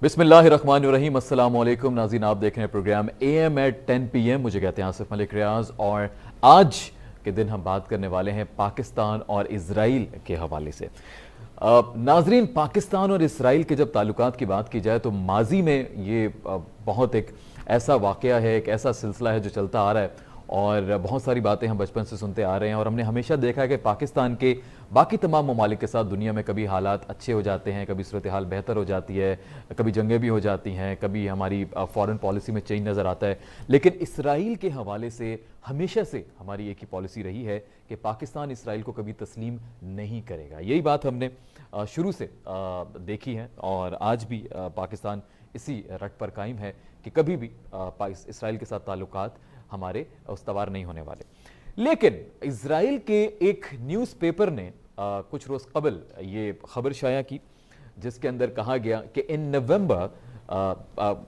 बिस्मिल्लाहिर्रहमानिर्रहीम। अस्सलाम वालेकुम नाज़रीन, आप देख रहे हैं प्रोग्राम AM at 10 PM। मुझे कहते हैं आसिफ मलिक रियाज और आज के दिन हम बात करने वाले हैं पाकिस्तान और इजराइल के हवाले से। नाज़रीन, पाकिस्तान और इजराइल के जब ताल्लुकात की बात की जाए तो माजी में ये बहुत एक ऐसा वाक़या है, एक ऐसा सिलसिला है जो चलता आ रहा है और बहुत सारी बातें हम बचपन से सुनते आ रहे हैं और हमने हमेशा देखा है कि पाकिस्तान के बाकी तमाम ममालिक के साथ दुनिया में कभी हालात अच्छे हो जाते हैं, कभी सूरत हाल बेहतर हो जाती है, कभी जंगें भी हो जाती हैं, कभी हमारी फॉरेन पॉलिसी में चेंज नज़र आता है। लेकिन इसराइल के हवाले से हमेशा से हमारी एक ही पॉलिसी रही है कि पाकिस्तान इसराइल को कभी तस्लीम नहीं करेगा। यही बात हमने शुरू से देखी है और आज भी पाकिस्तान इसी रट पर कायम है कि कभी भी इसराइल के साथ ताल्लुकात हमारे उस्तवार नहीं होने वाले। लेकिन इजराइल के एक न्यूज़पेपर ने कुछ रोज़ कबल ये खबर शाया की जिसके अंदर कहा गया कि इन नवंबर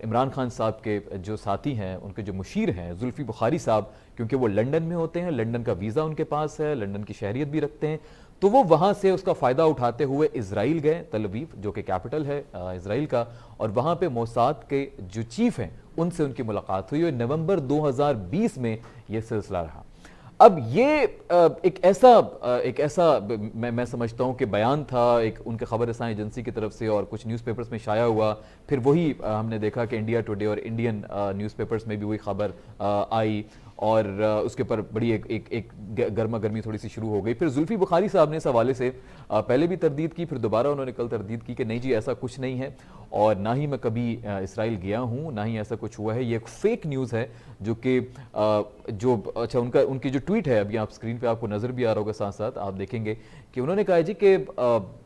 इमरान खान साहब के जो साथी हैं, उनके जो मुशीर हैं जुल्फी बुखारी साहब, क्योंकि वो लंदन में होते हैं, लंदन का वीज़ा उनके पास है, लंदन की शहरियत भी रखते हैं, तो वो वहाँ से उसका फ़ायदा उठाते हुए इजराइल गए, तल अवीव जो कि कैपिटल है इजराइल का, और वहाँ पे मोसाद के जो चीफ हैं उनसे उनकी मुलाकात हुई और नवंबर 2020 में ये सिलसिला रहा। अब ये एक ऐसा मैं समझता हूँ कि बयान था एक उनके खबर रसां एजेंसी की तरफ से और कुछ न्यूज़पेपर्स में शाया हुआ। फिर वही हमने देखा कि इंडिया टुडे और इंडियन न्यूज़पेपर्स में भी वही खबर आई और उसके ऊपर बड़ी एक गर्मा गर्मी थोड़ी सी शुरू हो गई। फिर जुल्फी बुखारी साहब ने इस हवाले से पहले भी तरदीद की, फिर दोबारा उन्होंने कल तरदीद की कि नहीं जी ऐसा कुछ नहीं है और ना ही मैं कभी इसराइल गया हूँ, ना ही ऐसा कुछ हुआ है, ये एक फेक न्यूज़ है जो कि जो अच्छा उनकी जो ट्वीट है अभी आप स्क्रीन पे आपको नज़र भी आ रहा होगा, साथ साथ आप देखेंगे कि उन्होंने कहा जी कि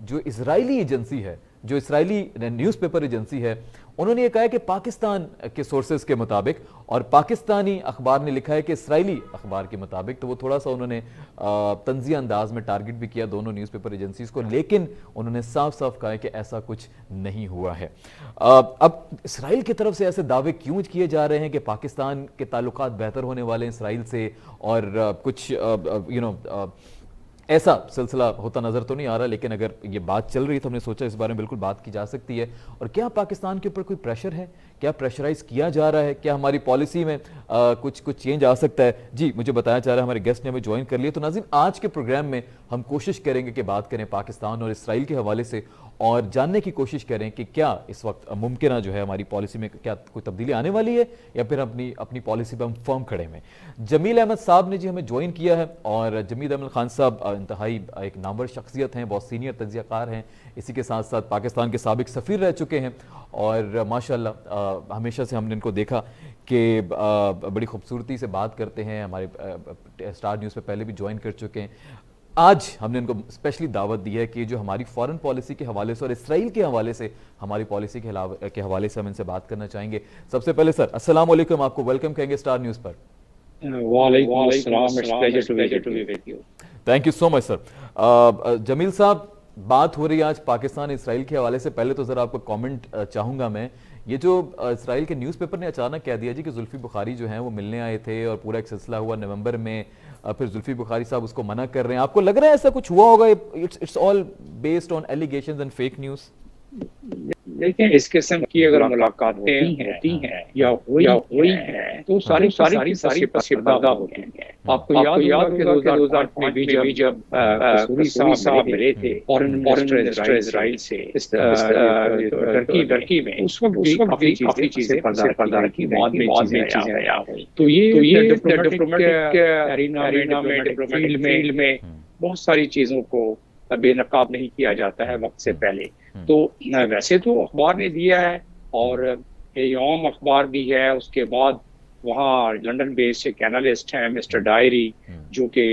जो इजरायली एजेंसी है, जो इसराइली न्यूज़पेपर एजेंसी है, उन्होंने ये कहा है कि पाकिस्तान के सोर्सेज के मुताबिक और पाकिस्तानी अखबार ने लिखा है कि इसराइली अखबार के मुताबिक। तो वो थोड़ा सा उन्होंने तंज़िया अंदाज में टारगेट भी किया दोनों न्यूज़पेपर एजेंसीज को, लेकिन उन्होंने साफ साफ कहा है कि ऐसा कुछ नहीं हुआ है। अब इसराइल की तरफ से ऐसे दावे क्यों किए जा रहे हैं कि पाकिस्तान के ताल्लुकात बेहतर होने वाले हैं इसराइल से और कुछ ऐसा सिलसिला होता नज़र तो नहीं आ रहा, लेकिन अगर ये बात चल रही तो हमने सोचा इस बारे में बिल्कुल बात की जा सकती है। और क्या पाकिस्तान के ऊपर कोई प्रेशर है, क्या प्रेशराइज किया जा रहा है, क्या हमारी पॉलिसी में कुछ चेंज आ सकता है? जी मुझे बताया जा रहा है, हमारे गेस्ट ने हमें ज्वाइन कर लिया। तो नाज़रीन, आज के प्रोग्राम में हम कोशिश करेंगे कि बात करें पाकिस्तान और इसराइल के हवाले से और जानने की कोशिश करें कि क्या इस वक्त मुमकिन जो है हमारी पॉलिसी में क्या कोई तब्दीली आने वाली है या फिर अपनी पॉलिसी पर हम फर्म खड़े हैं। जमील अहमद साहब ने जी हमें ज्वाइन किया है और जमील अहमद खान साहब इंतहाई एक नामवर शख्सियत हैं, बहुत सीनियर तज्ज़ियाकार हैं, इसी के साथ साथ पाकिस्तान के साबिक सफ़ीर रह चुके हैं और माशाल्लाह हमेशा से हमने इनको देखा कि बड़ी खूबसूरती से बात करते हैं। हमारे स्टार न्यूज़ पे पहले भी ज्वाइन कर चुके हैं। आज हमने इनको स्पेशली दावत दी है कि जो हमारी फॉरेन पॉलिसी के हवाले से और इसराइल के हवाले से हमारी पॉलिसी के हवाले से हम इनसे बात करना चाहेंगे। सबसे पहले सर अस्सलाम वालेकुम, आपको वेलकम कहेंगे स्टार न्यूज़ पर। Thank you so much sir. Jamil साहब, बात हो रही है आज पाकिस्तान इसराइल के हवाले से। पहले तो ज़रा आपको कमेंट चाहूँगा मैं, ये जो इसराइल के न्यूज़पेपर ने अचानक कह दिया जी कि जुल्फी बुखारी जो हैं वो मिलने आए थे और पूरा एक सिलसिला हुआ नवंबर में, फिर जुल्फी बुखारी साहब उसको मना कर रहे हैं, आपको लग रहा है ऐसा कुछ हुआ होगा? It's all based on allegations and fake news. देखिए, इस किस्म की अगर मुलाकातें होती हैं या हुई हैं तो सारी पर्दा होती हैं। आपको याद कि 2008 में भी जब कसूरी साहब मिले थे फॉरेन मिनिस्टर इजराइल से टर्की में, उस वक्त भी काफी चीजें पर्दा रखी, बाद में चीजें आ गई। तो ये डिप्लोमेटिक एरिना में, डिप्लोमेटिक फील्ड में बहुत सारी चीजों को बेनकाब नहीं किया जाता है वक्त से पहले। तो वैसे तो अखबार ने दिया है और यौम अखबार भी है, उसके बाद वहाँ लंदन बेस्ड एक एनालिस्ट हैं मिस्टर डायरी जो कि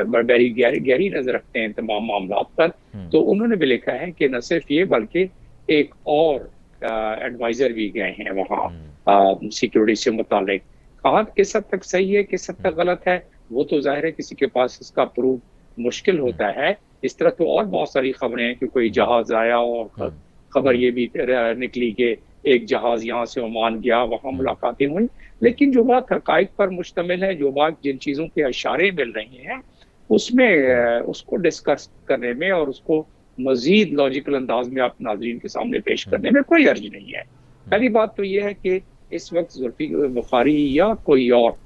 बड़ी गहरी नजर रखते हैं तमाम मामलों पर। तो उन्होंने भी लिखा है कि न सिर्फ ये बल्कि एक और एडवाइजर भी गए हैं वहाँ सिक्योरिटी से मुतालिक। कहाँ किस हद तक सही है, किस हद तक गलत है, वो तो जाहिर है किसी के पास इसका प्रूफ मुश्किल होता है। इस तरह तो और बहुत सारी खबरें हैं कि कोई जहाज आया और खबर ये भी निकली कि एक जहाज यहाँ से ओमान गया, वहाँ मुलाकातें हुई। लेकिन जो बात हकाइक पर मुश्तमिल है, जो बात जिन चीज़ों के इशारे मिल रही हैं, उसमें उसको डिस्कस करने में और उसको मजीद लॉजिकल अंदाज में आप नाज़रीन के सामने पेश करने में कोई अर्ज नहीं है। पहली बात तो यह है कि इस वक्त जुल्फिकार बुखारी या कोई और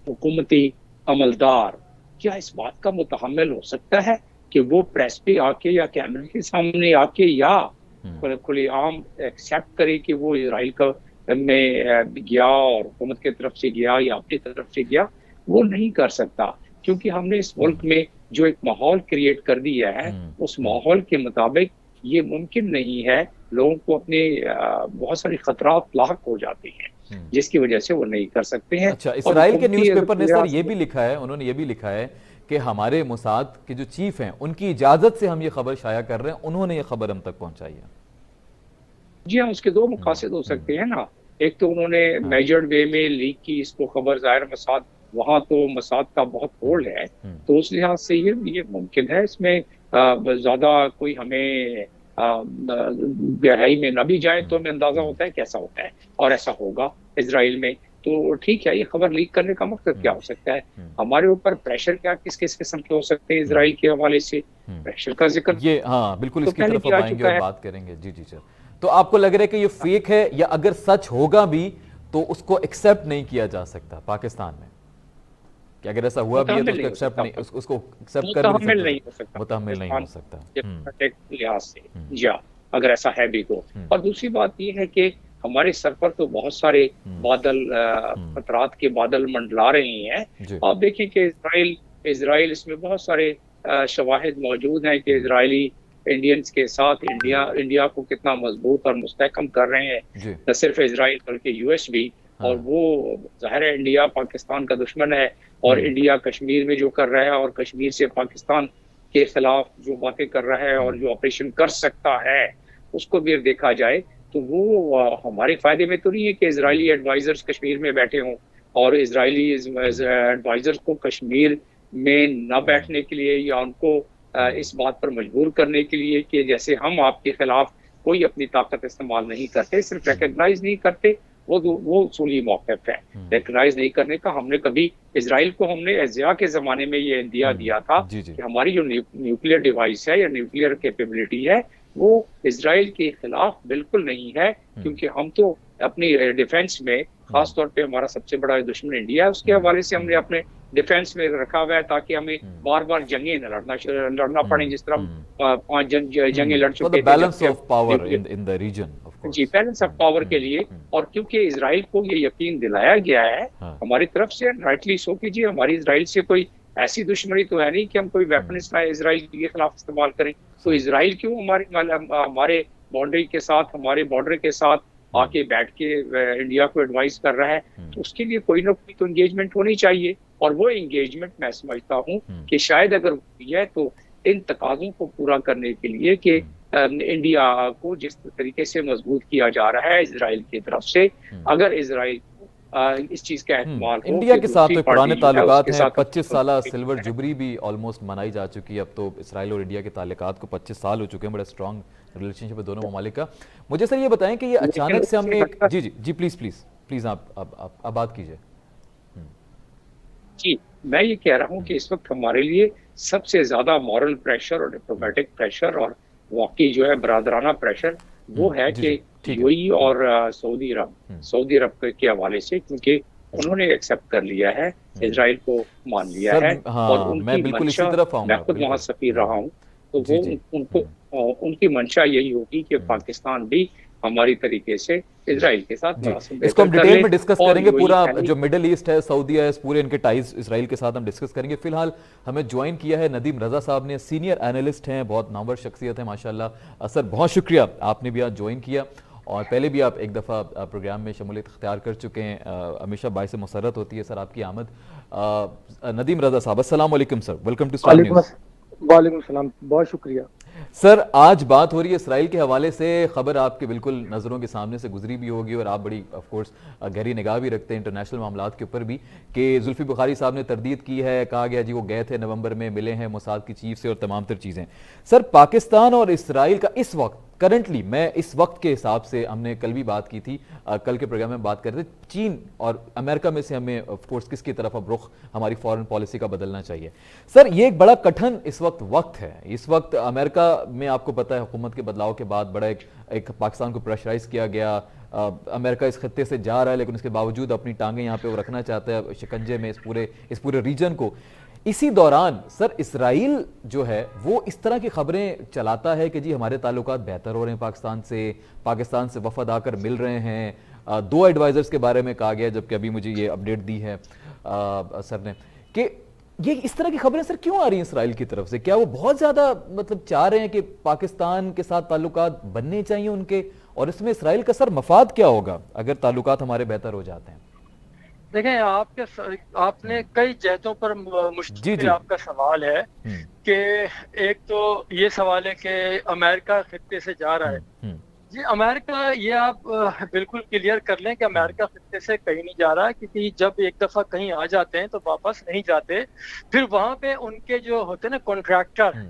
हुकूमती अमलदार क्या इस बात का मुतहम्मिल हो सकता है कि वो प्रेस पे आके या कैमरे के सामने आके या खुलेआम एक्सेप्ट करे कि वो इसराइल का में गया और हुकूमत की तरफ से गया या अपनी तरफ से गया? वो नहीं कर सकता, क्योंकि हमने इस मुल्क में जो एक माहौल क्रिएट कर दिया है उस माहौल के मुताबिक ये मुमकिन नहीं है। लोगों को अपने बहुत सारी खतरात लाक हो जाते हैं जिसकी वजह से वो नहीं कर सकते हैं। अच्छा, इसराइल के न्यूज़पेपर ने सर ये भी लिखा है, उन्होंने ये भी लिखा है कि हमारे मोसाद के जो चीफ हैं उनकी इजाजत से हम ये खबर शाया कर रहे हैं, उन्होंने ये खबर हम तक पहुंचाई है। जी हाँ, उसके दो मकासद हो सकते हैं ना। एक तो उन्होंने मेजर्ड वे में लीक की इसको खबर, ज़ाहिर मसाद वहाँ तो मसाद का बहुत होल्ड है, तो उस लिहाज से ये मुमकिन है। इसमें ज्यादा कोई हमें गहराई में न भी जाए तो हमें अंदाजा होता है कैसा होता है, और ऐसा होगा इसराइल में। तो ठीक है, ये खबर लीक करने का मकसद क्या हो सकता है? हमारे ऊपर प्रेशर क्या किस किस किस्म के हो सकते हैं इसराइल के हवाले से? प्रेशर का जिक्र ये हाँ बिल्कुल इसकी तरफ अब आएंगे और बात करेंगे। जी जी सर, तो आपको लग रहा है कि ये फेक है, या अगर सच होगा भी तो उसको एक्सेप्ट नहीं किया जा सकता पाकिस्तान में? कि अगर ऐसा हुआ भी है तो उसको एक्सेप्ट नहीं, उसको एक्सेप्ट कर नहीं सकता, मुतहम्मिल नहीं हो सकता लिहाज से, या अगर ऐसा है भी तो। और दूसरी बात ये है कि हमारे सर पर तो बहुत सारे बादल, खतरात के बादल मंडला रहे हैं। आप देखें कि इसराइल इसमें बहुत सारे शवाहिद मौजूद हैं कि इसराइली इंडियंस के साथ इंडिया को कितना मजबूत और मुस्तहकम कर रहे हैं। न सिर्फ इसराइल बल्कि यूएस भी। और वो जाहिर है इंडिया पाकिस्तान का दुश्मन है, और इंडिया कश्मीर में जो कर रहा है और कश्मीर से पाकिस्तान के खिलाफ जो बातें कर रहा है और जो ऑपरेशन कर सकता है उसको भी देखा जाए तो वो हमारे फायदे में तो नहीं है कि इजरायली एडवाइजर्स कश्मीर में बैठे हों और इजरायली एडवाइजर्स को कश्मीर में न बैठने के लिए या उनको इस बात पर मजबूर करने के लिए कि जैसे हम आपके खिलाफ कोई अपनी ताकत इस्तेमाल नहीं करते, सिर्फ रिकग्नाइज नहीं करते, वो उसूली मौक़िफ़ है। रिकग्नाइज नहीं करने का हमने कभी इजराइल को हमने एजिया के जमाने में ये इंदिया दिया था कि हमारी जो न्यूक्लियर डिवाइस है या न्यूक्लियर कैपेबिलिटी है वो इजराइल के खिलाफ बिल्कुल नहीं है, क्योंकि हम तो अपनी डिफेंस में खास तौर पे हमारा सबसे बड़ा दुश्मन इंडिया है, उसके हवाले से हमने अपने डिफेंस में रखा हुआ है ताकि हमें बार बार जंगें न लड़ना पड़े, जिस तरह 5 जंगें लड़ चुके थे। Balance of power in the region, जी, बैलेंस ऑफ पावर के लिए। और क्योंकि इजराइल को ये यकीन दिलाया गया है हमारी तरफ से, राइटली सो कीजिए, हमारी इजराइल से कोई ऐसी दुश्मनी तो है नहीं कि हम कोई वेपन इजराइल के खिलाफ इस्तेमाल करें। तो इजराइल क्यों हमारे बाउंड्री के साथ, हमारे बॉर्डर के साथ आके बैठ के इंडिया को एडवाइस कर रहा है? तो उसके लिए कोई ना कोई तो एंगेजमेंट होनी चाहिए, और वो एंगेजमेंट मैं समझता हूँ कि शायद अगर हुई है तो इन तकाज़ों को पूरा करने के लिए कि इंडिया को जिस तरीके से मजबूत किया जा रहा है इजराइल की तरफ से, अगर इजराइल इस चीज का एहतमाल हो इंडिया के साथ तो पुराने ताल्लुकात हैं, 25 साल सिल्वर जुबली भी ऑलमोस्ट मनाई जा चुकी है। अब तो इसराइल और इंडिया के ताल्लुकात को 25 साल हो चुके हैं, बड़ा स्ट्रॉन्ग रिलेशनशिप है दोनों ममालिक का। मुझे सर ये बताएं कि ये अचानक से हमने जी प्लीज आप बात कीजिए। जी, मैं ये कह रहा हूँ कि इस वक्त हमारे लिए सबसे ज्यादा मॉरल प्रेशर और डिप्लोमेटिक प्रेशर और वाकई जो है बरादराना प्रेशर वो है कि यूएई और सऊदी अरब के हवाले से, क्योंकि उन्होंने एक्सेप्ट कर लिया है, इजराइल को मान लिया है। और उनकी मंशा, मैं खुद वहाँ सफीर रहा हूँ, तो वो उनकी मंशा यही होगी कि पाकिस्तान भी हमारी तरीके से इजराइल के साथ इसको हम डिटेल में डिस्कस करेंगे। पूरा जो मिडिल ईस्ट है, सऊदी है, पूरे इनके टाइज इजराइल के साथ हम डिस्कस करेंगे। फिलहाल हमें ज्वाइन किया है नदीम रजा साहब ने, सीनियर एनालिस्ट हैं, बहुत नामवर शख्सियत है माशाल्लाह। सर बहुत शुक्रिया, आपने भी आज ज्वाइन किया, और पहले भी आप एक दफ़ा प्रोग्राम में शमूलियत इख्तियार कर चुके हैं, हमेशा बाइस मसरत होती है सर आपकी आमद। नदीम रजा साहब अस्सलाम वालेकुम sir, welcome to Star News. वालेकुम सलाम, बहुत शुक्रिया सर। आज बात हो रही है इसराइल के हवाले से, खबर आपके बिल्कुल नज़रों के सामने से गुजरी भी होगी और आप बड़ी ऑफ कोर्स गहरी निगाह भी रखते हैं इंटरनेशनल मामलात के ऊपर भी, कि जुल्फी बुखारी साहब ने तरदीद की है, कहा गया जी वो गए थे नवंबर में, मिले हैं मोसाद की चीफ से और तमाम तर चीज़ें। सर पाकिस्तान और इसराइल का इस वक्त करंटली मैं इस वक्त के हिसाब से, हमने कल भी बात की थी, कल के प्रोग्राम में बात कर रहे थे, चीन और अमेरिका में से हमें ऑफ कोर्स किसकी तरफ अब रुख हमारी फॉरेन पॉलिसी का बदलना चाहिए। सर ये एक बड़ा कठिन इस वक्त है। इस वक्त अमेरिका में आपको पता है हुकूमत के बदलाव के बाद बड़ा एक पाकिस्तान को प्रेशराइज किया गया। अमेरिका इस खत्ते से जा रहा है लेकिन उसके बावजूद अपनी टांगें यहाँ पे वो रखना चाहता है शिकंजे में इस पूरे रीजन को। इसी दौरान सर इसराइल जो है वो इस तरह की खबरें चलाता है कि जी हमारे ताल्लुकात बेहतर हो रहे हैं पाकिस्तान से वफद आकर मिल रहे हैं। 2 एडवाइजर्स के बारे में कहा गया, जबकि अभी मुझे ये अपडेट दी है सर ने कि ये इस तरह की खबरें सर क्यों आ रही हैं इसराइल की तरफ से? क्या वो बहुत ज्यादा मतलब चाह रहे हैं कि पाकिस्तान के साथ ताल्लुकात बनने चाहिए उनके, और इसमें इसराइल का सर मफाद क्या होगा अगर ताल्लुकात हमारे बेहतर हो जाते हैं? देखें, आपने कई जहतों पर मुश्किल आपका सवाल है कि एक तो ये सवाल है कि अमेरिका खित्ते से जा रहा है। जी अमेरिका, ये आप बिल्कुल क्लियर कर लें कि अमेरिका खित्ते से कहीं नहीं जा रहा, क्योंकि जब एक दफा कहीं आ जाते हैं तो वापस नहीं जाते। फिर वहां पे उनके जो होते हैं ना कॉन्ट्रैक्टर,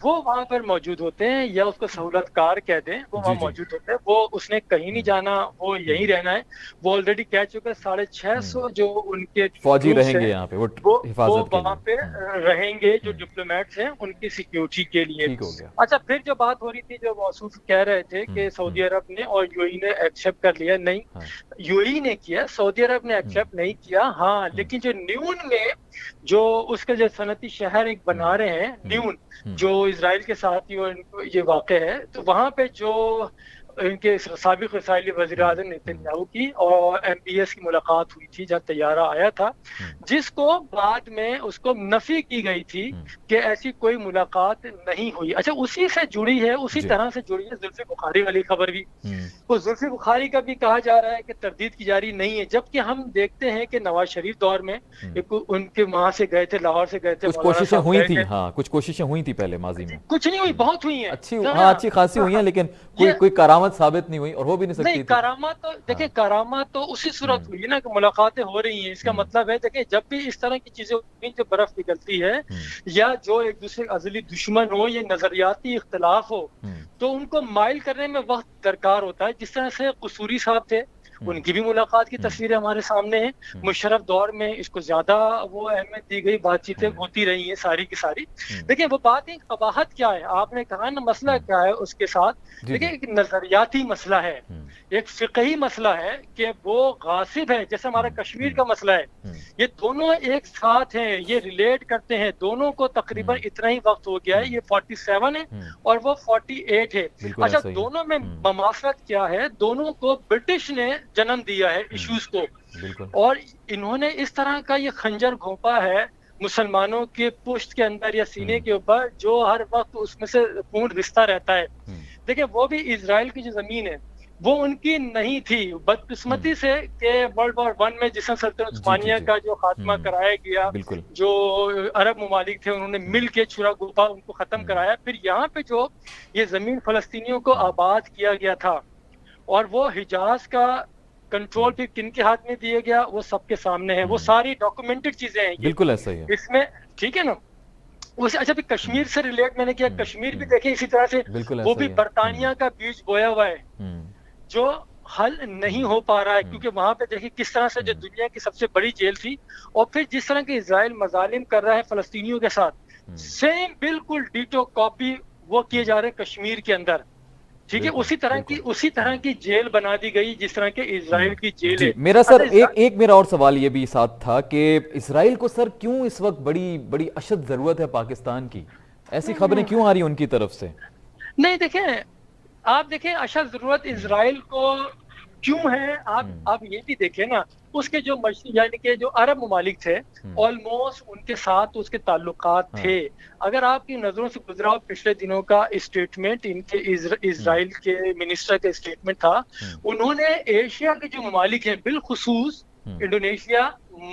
वो वहां पर मौजूद होते हैं, या उसको सहूलतकार कह दें, वो वहां मौजूद होते हैं। वो उसने कहीं नहीं जाना, वो यहीं रहना है। वो ऑलरेडी कह चुके हैं 650 जो उनके फौजी रहेंगे यहाँ पे, वो हिफाजत वहां पे रहेंगे, जो डिप्लोमेट्स हैं उनकी सिक्योरिटी के लिए। अच्छा, फिर जो बात हो रही थी, जो मौसूफ कह रहे थे कि सऊदी अरब ने और यूएई ने एक्सेप्ट कर लिया, नहीं, यूएई ने किया, सऊदी अरब ने एक्सेप्ट नहीं किया। हाँ, लेकिन जो न्यून में जो उसका जो सनती शहर एक बना रहे हैं न्यून, जो इजराइल के साथ ही ये वाक़ है, तो वहां पे जो इनके साबिक इसराइली वज़ीर-ए-आज़म नेतन्याहू की और MBS की मुलाकात हुई थी, जब तैयारा आया था, जिसको बाद में उसको नफी की गई थी कि ऐसी कोई मुलाकात नहीं हुई। अच्छा, उसी से जुड़ी है, उसी तरह से जुड़ी है जुल्फ़ी बुखारी वाली खबर भी। तो जुल्फ़ी बुखारी का भी कहा जा रहा है कि तरदीद की जारी नहीं है, जबकि हम देखते हैं कि नवाज शरीफ दौर में उनके वहां से गए थे, लाहौर से गए थे, कुछ कोशिशें हुई थी। हाँ, कुछ कोशिशें हुई थी पहले माजी में, कुछ नहीं हुई, बहुत हुई हैं, अच्छी खासी हुई हैं, लेकिन कोई करामत साबित नहीं हुई और हो भी नहीं सकती। नहीं, करामात तो देखिए, करामात तो उसी सूरत हुई ना कि मुलाकातें हो रही हैं। इसका मतलब है देखिए, जब भी इस तरह की चीजें होती हैं, जो बर्फ पिघलती है या जो एक दूसरे अज़ली दुश्मन हो या नजरियाती इख्तिलाफ हो, तो उनको माइल करने में वक्त दरकार होता है। जिस तरह से कसूरी साहब थे, उनकी भी मुलाकात की तस्वीरें हमारे सामने हैं। मुशर्रफ दौर में इसको ज्यादा वो अहमियत दी गई, बातचीतें होती रही हैं सारी की सारी। देखिए, वो बात है, कबाहत क्या है, आपने कहा ना मसला क्या है उसके साथ। देखिए, एक नजरियाती मसला है, एक फिक़ही मसला है कि वो गासिब है, जैसे हमारा कश्मीर का मसला है। ये दोनों एक साथ हैं, ये रिलेट करते हैं, दोनों को तकरीबन इतना ही वक्त हो गया है। ये 47 है और वो 48 है। अच्छा, दोनों में ममासलत क्या है? दोनों को ब्रिटिश ने जन्म दिया है इश्यूज को, और इन्होंने इस तरह का ये खंजर घोंपा है मुसलमानों के पुश्त के अंदर या सीने के ऊपर, जो हर वक्त उसमें से खून रिश्ता रहता है। देखिए, वो भी इजराइल की जो जमीन है वो उनकी नहीं थी, बदकिस्मती से कि वर्ल्ड वॉर 1 में जिसमें सल्तनत उस्मानिया का जो खात्मा कराया गया, जो अरब ममालिक थे उन्होंने मिल के छुरा गुफा उनको खत्म कराया। फिर यहाँ पे जो ये जमीन फलस्तीनियों को आबाद किया गया था, और वो हिजाज का कंट्रोल फिर किन के हाथ में दिया गया, वो सबके सामने है। वो सारी डॉक्यूमेंटेड चीजें हैं, बिल्कुल ऐसा ही है इसमें, ठीक है ना। अच्छा, भी कश्मीर से रिलेट मैंने किया, कश्मीर भी देखे इसी तरह से, वो भी बरतानिया का बीज बोया हुआ है, जो हल नहीं हो पा रहा है, क्योंकि वहां पे देखिए किस तरह से जो दुनिया की सबसे बड़ी जेल थी, और फिर जिस तरह के इजराइल मजालिम कर रहा है फलस्तीनियों के साथ, सेम बिल्कुल डीटो कॉपी वो किए जा रहे हैं कश्मीर के अंदर। ठीक है, उसी तरह की जेल बना दी गई जिस तरह के इजराइल की जेल है। मेरा सर एक मेरा और सवाल ये भी साथ था कि इजराइल को सर क्यों इस वक्त बड़ी अशद जरूरत है पाकिस्तान की? ऐसी खबरें क्यों आ रही हैं उनकी तरफ से? नहीं, देखें, आप देखें अशद जरूरत इजराइल को क्यों है, आप ये भी देखें ना, उसके जो यानी कि जो अरब ममालिक थे, ऑलमोस्ट उनके साथ उसके ताल्लुकात थे। अगर आपकी नजरों से गुजरा पिछले दिनों का स्टेटमेंट, इनके इजराइल के मिनिस्टर का स्टेटमेंट था, उन्होंने एशिया के जो ममालिक हैं, बिलखुसूस इंडोनेशिया,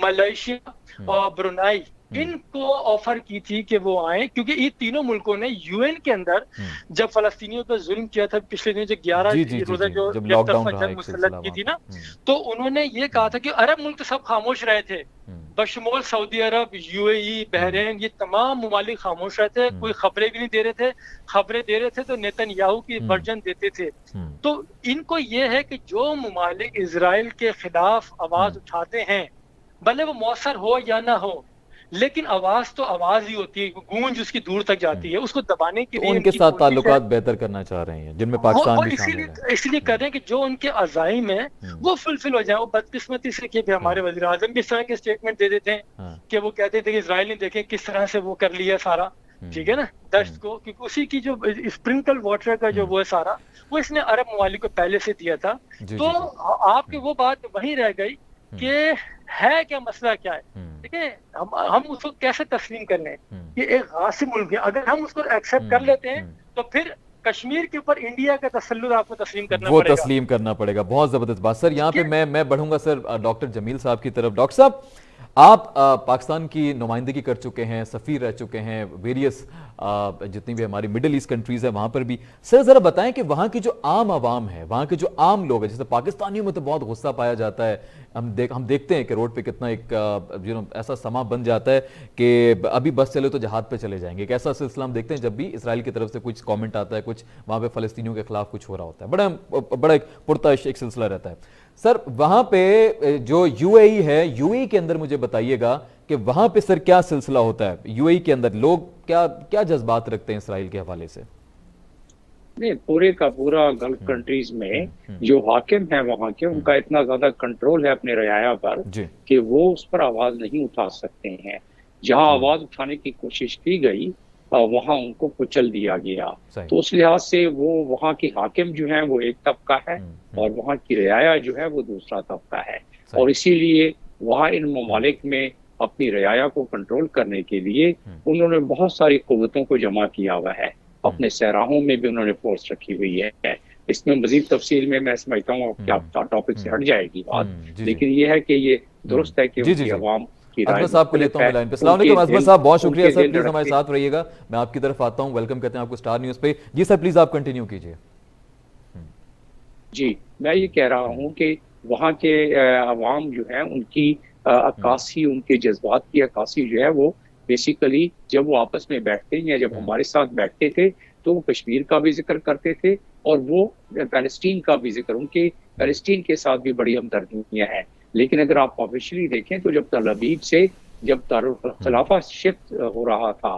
मलेशिया और ब्रुनाई, इनको ऑफर की थी कि वो आए, क्योंकि ये तीनों मुल्कों ने यूएन के अंदर जब फलस्तीनियों पर जुल्म किया था पिछले दिनों, जो 11 रोजा जो जंग मुसल्लत की थी ना, तो उन्होंने ये कहा था कि अरब मुल्क तो सब खामोश रहे थे, बशमोल सऊदी अरब, यूएई, बहरीन, ये तमाम ममालिक खामोश रहते, कोई खबरें भी नहीं दे रहे थे। खबरें दे रहे थे तो नेतन्याहू की वर्जन देते थे। तो इनको ये है कि जो ममालिक इजराइल के खिलाफ आवाज उठाते हैं, भले वो मौसर हो या ना हो, लेकिन आवाज तो आवाज ही होती है, गूंज उसकी दूर तक जाती है। उसको दबाने के लिए उनके साथ ताल्लुकात बेहतर करना चाह रहे हैं, जिनमें पाकिस्तान भी शामिल है। इसलिए कर रहे हैं कि जो उनके अज़ाइम है वो फुलफिल हो जाए। वो बदकिस्मती से कि हमारे वज़ीर आज़म भी इस तरह के स्टेटमेंट दे देते हैं कि वो कहते थे कि इजराइल ने देखें किस तरह से वो कर लिया सारा, ठीक है ना, दश्त को, क्योंकि उसी की जो स्प्रिंकल वाटर का जो वो है सारा, वो इसने अरब ममालिक को पहले से दिया था। तो आपकी वो बात वहीं रह गई कि है क्या, मसला क्या है, ठीक है। हम उसको कैसे तस्लीम कर लें कि एक गासिब मुल्क है। अगर हम उसको एक्सेप्ट कर लेते हैं तो फिर कश्मीर के ऊपर इंडिया का तसल्लुत आपको तस्लीम करना पड़ेगा। वो तस्लीम करना पड़ेगा। बहुत जबरदस्त बात सर। यहाँ पे मैं बढ़ूंगा सर डॉक्टर जमील साहब की तरफ। डॉक्टर साहब, आप पाकिस्तान की नुमाइंदगी कर चुके हैं, सफ़ीर रह चुके हैं वेरियस जितनी भी हमारी मिडिल ईस्ट कंट्रीज है वहाँ पर भी। सर ज़रा बताएं कि वहाँ की जो आम आवाम है, वहाँ के जो आम लोग हैं, जैसे पाकिस्तानियों में तो बहुत गुस्सा पाया जाता है, हम देखते हैं कि रोड पे कितना एक ऐसा समा बन जाता है कि अभी बस चले तो जहाद पे चले जाएंगे। एक ऐसा सिलसिला हम देखते हैं जब भी इसराइल की तरफ से कुछ कॉमेंट आता है, कुछ वहाँ पे फ़लस्तीनियों के खिलाफ कुछ हो रहा होता है, बड़ा एक पुरतश एक सिलसिला रहता है। सर वहाँ पे जो यूएई है, यूएई के अंदर मुझे बताइएगा कि वहाँ पे सर क्या सिलसिला होता है, यूएई के अंदर लोग क्या जज्बात रखते हैं इसराइल के हवाले से? नहीं, पूरे का पूरा गल्फ कंट्रीज में जो हाकिम है वहाँ के, उनका इतना ज्यादा कंट्रोल है अपने रयाया पर कि वो उस पर आवाज नहीं उठा सकते हैं। जहाँ आवाज उठाने की कोशिश की गई वहाँ उनको कुचल दिया गया। तो उस लिहाज से वो वहाँ की हाकिम जो है वो एक तबका है और वहाँ की रियाया जो है वो दूसरा तबका है। और इसीलिए वहाँ इन ममालिक में अपनी रियाया को कंट्रोल करने के लिए उन्होंने बहुत सारी कुव्वतों को जमा किया हुआ है। अपने सहराहों में भी उन्होंने फोर्स रखी हुई है। इसमें मजीद तफसील में मैं समझता हूँ कि टॉपिक से हट जाएगी बात, लेकिन ये है कि ये दुरुस्त है कि उनकी आवाम अजमत साहब को लेता हूं लाइन पे। अस्सलाम वालेकुम अजमत साहब, बहुत शुक्रिया सर, प्लीज हमारे साथ रहिएगा। मैं आपकी तरफ आता हूं, वेलकम करते हैं आपको स्टार न्यूज पे। जी सर प्लीज आप कंटिन्यू कीजिए। जी, मैं ये कह रहा हूं कि वहाँ के अवाम जो है उनकी अक्कासी, उनके जज्बात की अक्कासी जो है वो बेसिकली जब वो आपस में बैठते हैं या जब हमारे साथ बैठते थे तो वो कश्मीर का भी जिक्र करते थे और वो पैलेस्टीन का भी जिक्र, उनके पैलेस्टीन के साथ भी बड़ी हमदर्दियां हैं। लेकिन अगर आप ऑफिशियली देखें तो जब तल अवीव से जब दारुल खिलाफा शिफ्ट हो रहा था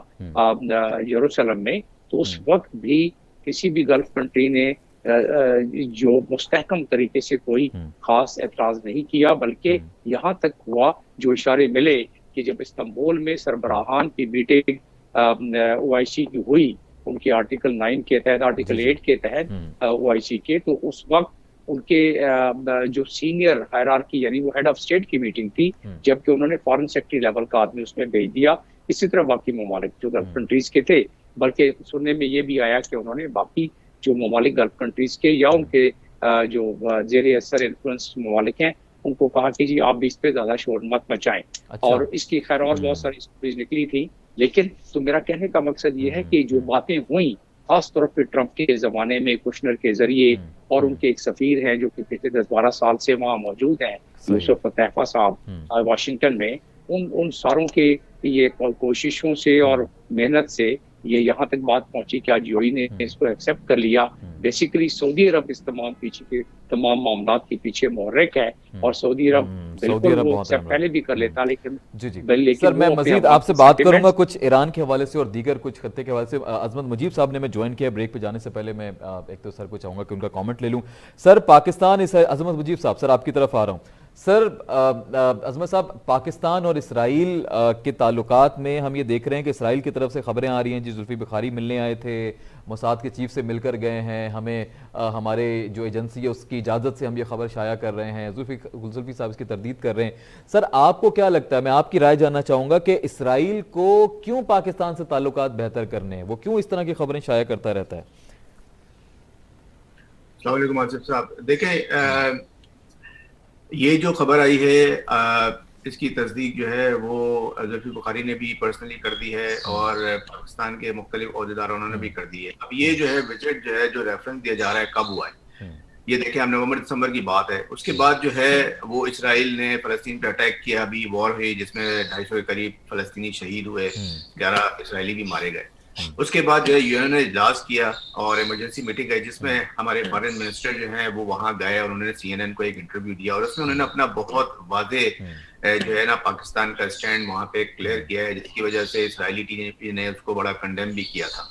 यरूशलेम में, तो उस वक्त भी किसी भी गल्फ कंट्री ने जो मुस्तहकम तरीके से कोई खास एतराज नहीं किया, बल्कि यहाँ तक हुआ जो इशारे मिले कि जब इस्तांबुल में सरबराहान की मीटिंग OIC की हुई, उनके आर्टिकल 9 के तहत, आर्टिकल 8 के तहत OIC के, तो उस वक्त उनके जो सीनियर हायरार्की यानी वो हेड ऑफ स्टेट की मीटिंग थी, जबकि उन्होंने फॉरेन सेक्रेटरी लेवल का आदमी उसमें भेज दिया। इसी तरह बाकी ममालिक जो गल्फ कंट्रीज के थे, बल्कि सुनने में ये भी आया कि उन्होंने बाकी जो ममालिक गल्फ कंट्रीज के या उनके जो जेर असर इन्फ्लुएंस ममालिक हैं उनको कहा कि जी आप भी इस पे ज्यादा शोर मत मचाएं। और इसकी खैर और बहुत सारी स्टोरीज निकली थी, लेकिन तो मेरा कहने का मकसद ये है कि जो बातें हुई खास तौर पर ट्रंप के जमाने में कुशनर के जरिए, और उनके एक सफीर हैं जो कि पिछले 10-12 साल से वहाँ मौजूद हैं, यूसुफ फतैफा साहब वाशिंगटन में, उन सारों के ये कोशिशों से और मेहनत से ये यहाँ तक बात पहुंची कि आज यूएई ने इसको एक्सेप्ट कर लिया। बेसिकली सऊदी अरब इस तमाम मामलात के पीछे मुहर्रिक है, और सऊदी अरब बिल्कुल वो पहले भी कर लेता, लेकिन सर मैं मजीद आपसे बात करूंगा कुछ ईरान के हवाले से और दीगर कुछ खत्ते के हवाले से। अजमत मुजीब साहब ने मैं ज्वाइन किया, ब्रेक पे जाने से पहले मैं एक तो सर को चाहूंगा कि उनका कॉमेंट ले लूँ। सर पाकिस्तान, अजमत मुजीब साहब सर आपकी तरफ आ रहा हूँ। सर अजमत साहब, पाकिस्तान और इसराइल के ताल्लुकात में हम ये देख रहे हैं कि इसराइल की तरफ से खबरें आ रही हैं जी जुल्फी बुखारी मिलने आए थे, मोसाद के चीफ से मिलकर गए हैं, हमें हमारे जो एजेंसी है उसकी इजाज़त से हम ये खबर शाया कर रहे हैं, जुल्फी साहब इसकी तरदीद कर रहे हैं। सर आपको क्या लगता है, मैं आपकी राय जानना चाहूँगा कि इसराइल को क्यों पाकिस्तान से ताल्लुकात बेहतर करने हैं, वो क्यों इस तरह की खबरें शाया करता रहता है? अस्सलाम वालेकुम आसिफ साहब, देखें ये जो खबर आई है इसकी तस्दीक जो है वो जुल्फी बुखारी ने भी पर्सनली कर दी है और पाकिस्तान के मुख्तलिफ ओहदेदारों ने भी कर दी है। अब ये जो है विजिट जो है, जो रेफरेंस दिया जा रहा है कब हुआ है, ये देखें, हम नवंबर दिसंबर की बात है। उसके बाद जो है वो इसराइल ने फ़लस्तीन पे अटैक किया, अभी वॉर हुई जिसमें 250 के करीब फ़लस्तीनी शहीद हुए, 11 इसराइली भी मारे गए। उसके बाद जो है यूएन ने इजलास किया और इमरजेंसी मीटिंग गई, जिसमें हमारे फॉरेन मिनिस्टर जो हैं वो वहाँ गए और उन्होंने CNN को एक इंटरव्यू दिया और उसमें उन्होंने अपना बहुत वाजे जो है ना पाकिस्तान का स्टैंड वहाँ पे क्लियर किया है, जिसकी वजह से इसराइली टीम ने उसको बड़ा कंडेम भी किया था।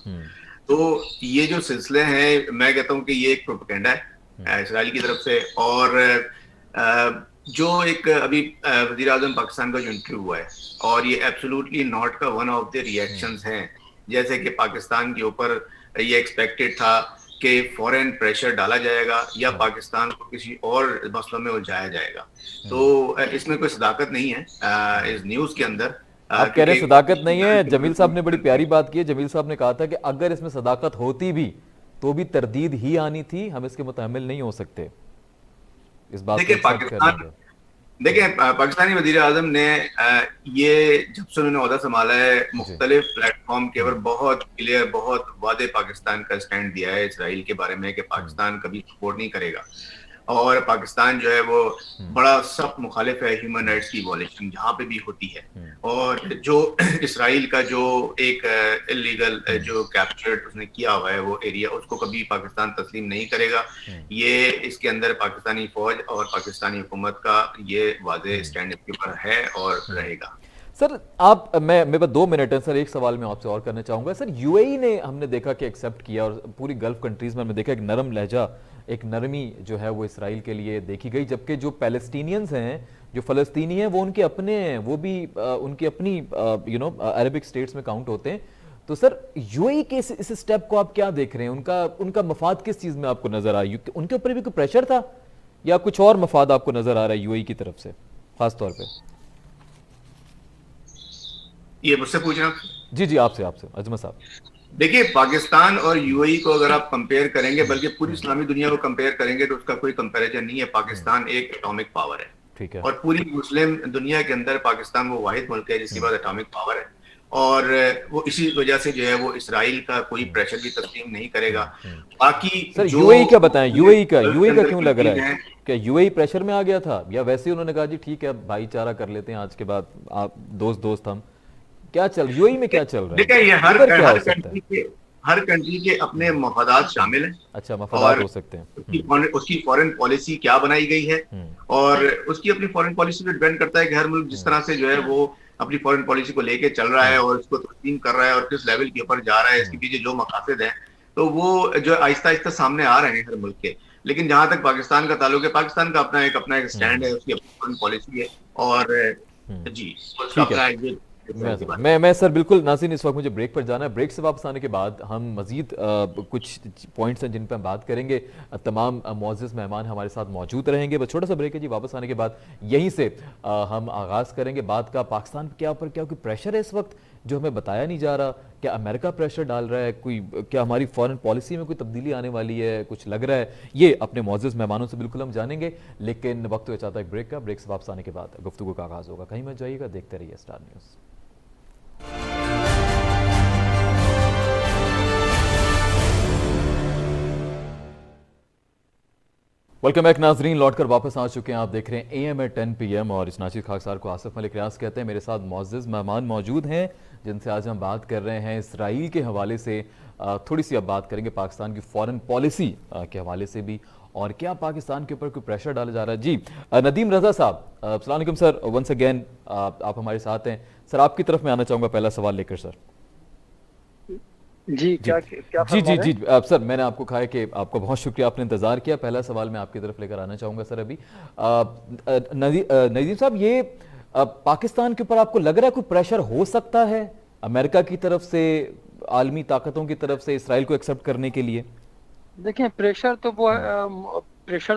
तो ये जो सिलसिले हैं, मैं कहता हूँ कि ये एक प्रोपेगेंडा है इसराइल की तरफ से। और जो एक अभी वज़ीर आज़म पाकिस्तान का जो इंटरव्यू हुआ है, और ये एब्सोल्युटली नॉट का वन ऑफ द रिएक्शंस हैं, जैसे कि पाकिस्तान के ऊपर ये एक्सपेक्टेड था कि फॉरेन प्रेशर डाला जाएगा या पाकिस्तान को किसी और मसलों में उलझाया जाएगा। तो इसमें कोई सदाकत नहीं है इस न्यूज़ के अंदर। आप कह रहे हैं सदाकत नहीं है। जमील साहब ने बड़ी प्यारी बात की है। जमील साहब ने कहा था कि अगर इसमें सदाकत होती भी तो भी तरदीद ही आनी थी, हम इसके मुतहम्मिल नहीं हो सकते। इस बात को देखिए, पाकिस्तानी वज़ीर आज़म ने ये जब से उन्होंने ओहदा संभाला है, मुख्तलिफ प्लेटफॉर्म के ऊपर बहुत क्लियर, बहुत वादे पाकिस्तान का स्टैंड दिया है इसराइल के बारे में कि पाकिस्तान कभी सपोर्ट नहीं करेगा और पाकिस्तान जो है वो बड़ा सख्त मुखालिफ है ह्यूमन राइट्स की वॉयलेशन जहाँ पे भी होती है। और जो इसराइल का जो एक इलीगल जो कैप्चर उसने किया हुआ है वो एरिया, उसको कभी पाकिस्तान तस्लीम नहीं करेगा। ये इसके अंदर पाकिस्तानी फौज और पाकिस्तानी हुकूमत का ये वाज़ेह स्टैंड इसके ऊपर है और रहेगा। सर आप मेरे पास 2 मिनट है सर, एक सवाल मैं आपसे और करना चाहूंगा। सर यूएई ने हमने देखा कि एक्सेप्ट किया और पूरी गल्फ कंट्रीज में हमने देखा एक नरम लहजा, एक नरमी जो है वो इसराइल के लिए देखी गई, जबकि जो पैलेस्टीनियंस हैं, जो फ़लस्तीनी हैं, वो उनके अपने हैं, वो भी उनकी अपनी अरबिक स्टेट्स में काउंट होते हैं। तो सर यूएई के इस स्टेप को आप क्या देख रहे हैं? उनका मफाद किस चीज़ में आपको नजर आया? उनके ऊपर भी कोई प्रेशर था या कुछ और मफाद आपको नजर आ रहा है यूएई की तरफ से खास तौर पर? ये मुझसे पूछना? जी आपसे अजमत साहब। देखिए, पाकिस्तान और यूएई को अगर आप कंपेयर करेंगे, बल्कि पूरी इस्लामी दुनिया को कंपेयर करेंगे, तो उसका कोई कंपैरिजन नहीं है। पाकिस्तान एक एटॉमिक पावर है, ठीक है, और पूरी मुस्लिम दुनिया के अंदर पाकिस्तान वो वाहिद मुल्क है जिसके पास एटॉमिक पावर है। और वो इसी वजह से जो है वो इसराइल का कोई प्रेशर भी तस्लीम नहीं करेगा। बाकी सर यूएई का बताएं, यूएई का क्यों लग रहा है कि यूएई प्रेशर में आ गया था, या वैसे ही उन्होंने कहा जी ठीक है भाईचारा कर लेते हैं, आज के बाद आप दोस्त हम क्या चल यूएई में क्या चल रहा है? देखिए, ये हर कंट्री के अपने मफादात शामिल हैं। अच्छा, मफादात हो सकते हैं। उसकी फॉरेन पॉलिसी क्या बनाई गई है और उसकी अपनी फॉरेन पॉलिसी पे डिपेंड करता है कि हर मुल्क जिस तरह से जो है वो अपनी फॉरेन पॉलिसी को लेके चल रहा है और उसको तस्लीम कर रहा है और किस लेवल के ऊपर जा रहा है, इसके पीछे जो मकासद हैं, तो वो जो आहिस्ता आहिस्ता सामने आ रहे हैं हर मुल्क के। लेकिन जहां तक पाकिस्तान का ताल्लुक है, पाकिस्तान का अपना एक स्टैंड है, उसकी अपनी फॉरेन पॉलिसी है और जी उसका अपना मैं सर बिल्कुल। नाज़रीन, इस वक्त मुझे ब्रेक पर जाना है। ब्रेक से वापस आने के बाद हम मजीद कुछ पॉइंट्स हैं जिन पर हम बात करेंगे। तमाम मुअज़्ज़िज़ मेहमान हमारे साथ मौजूद रहेंगे। बस छोटा सा ब्रेक है जी, वापस आने के बाद यहीं से हम आगाज़ करेंगे बात का। पाकिस्तान क्या कोई प्रेशर है इस वक्त जो हमें बताया नहीं जा रहा? क्या अमेरिका प्रेशर डाल रहा है? क्या हमारी फॉरेन पॉलिसी में कोई तब्दीली आने वाली है? कुछ लग रहा है? ये अपने मुअज़्ज़िज़ मेहमानों से बिल्कुल हम जानेंगे, लेकिन वक्त हो जाता है एक ब्रेक का। ब्रेक से वापस आने के बाद गुफ्तगू का आगाज़ होगा। कहीं मत जाइएगा, देखते रहिए स्टार न्यूज़। वेलकम बैक नाजरीन, लौटकर वापस आ चुके हैं। आप देख रहे हैं AM at 10 PM और इस नाशिद खाकसार को आसिफ मलिक रियाज कहते हैं। मेरे साथ मुअज़्ज़िज़ मेहमान मौजूद हैं जिनसे आज हम बात कर रहे हैं इसराइल के हवाले से। थोड़ी सी अब बात करेंगे पाकिस्तान की फॉरेन पॉलिसी के हवाले से भी, और क्या पाकिस्तान के ऊपर कोई प्रेशर डाला जा रहा है। जी नदीम रज़ा साहब, अस्सलाम वालेकुम सर, वंस अगेन आप हमारे साथ हैं। सर आपकी तरफ मैं आना चाहूँगा पहला सवाल लेकर। सर जी क्या जी सर, मैंने आपको कहा है कि आपको बहुत शुक्रिया, आपने इंतजार किया। पहला सवाल मैं आपकी तरफ लेकर आना चाहूँगा सर अभी। नदीम साहब, ये पाकिस्तान के ऊपर आपको लग रहा है कोई प्रेशर हो सकता है अमेरिका की तरफ से, आलमी ताकतों की तरफ से इसराइल को एक्सेप्ट करने के लिए? देखें, प्रेशर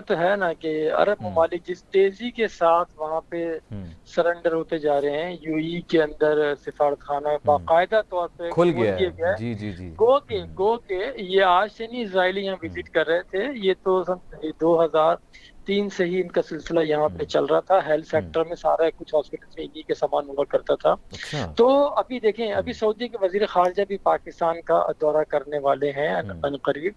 तो है ना कि अरब ममालिक जिस तेजी के साथ वहाँ पे सरेंडर होते जा रहे हैं। यूएई के अंदर सिफारतखाना बाकायदा तौर पे खुल गया है। जी गो के ये आज से नहीं, इजरायली यहाँ विजिट कर रहे थे। ये तो 2000 2003 से ही इनका सिलसिला यहाँ पे चल रहा था। हेल्थ सेक्टर में सारा कुछ हॉस्पिटल में इन्हीं के सामान हुआ करता था। अच्छा। तो अभी देखें, अभी सऊदी के वजीर खारजा भी पाकिस्तान का दौरा करने वाले हैं अनकरीब।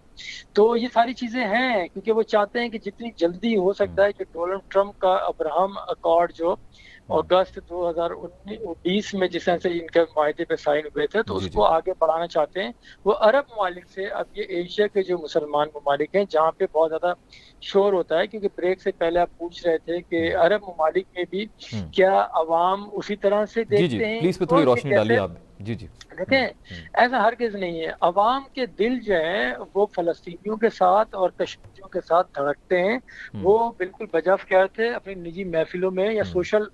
तो ये सारी चीजें हैं क्योंकि वो चाहते हैं कि जितनी जल्दी हो सकता है कि डोनाल्ड ट्रंप का अब्राहम अकॉर्ड जो अगस्त 2019 में जिस तरह से इनके माहदे पे साइन हुए थे, तो उसको आगे बढ़ाना चाहते हैं। वो अरब ममालिक से, अब ये एशिया के जो मुसलमान ममालिक हैं जहाँ पे बहुत ज्यादा शोर होता है, क्योंकि ब्रेक से पहले आप पूछ रहे थे कि अरब ममालिक में भी क्या अवाम उसी तरह से देखते हैं। प्लीज पे थोड़ी रोशनी डालिए आप। जी जी देखें, ऐसा हरगिज नहीं है। अवाम के दिल जो है वो फलस्तीनियों के साथ और कश्मीरियों के साथ धड़कते हैं। वो बिल्कुल बजाफ कहते हैं अपनी निजी महफिलों में या सोशल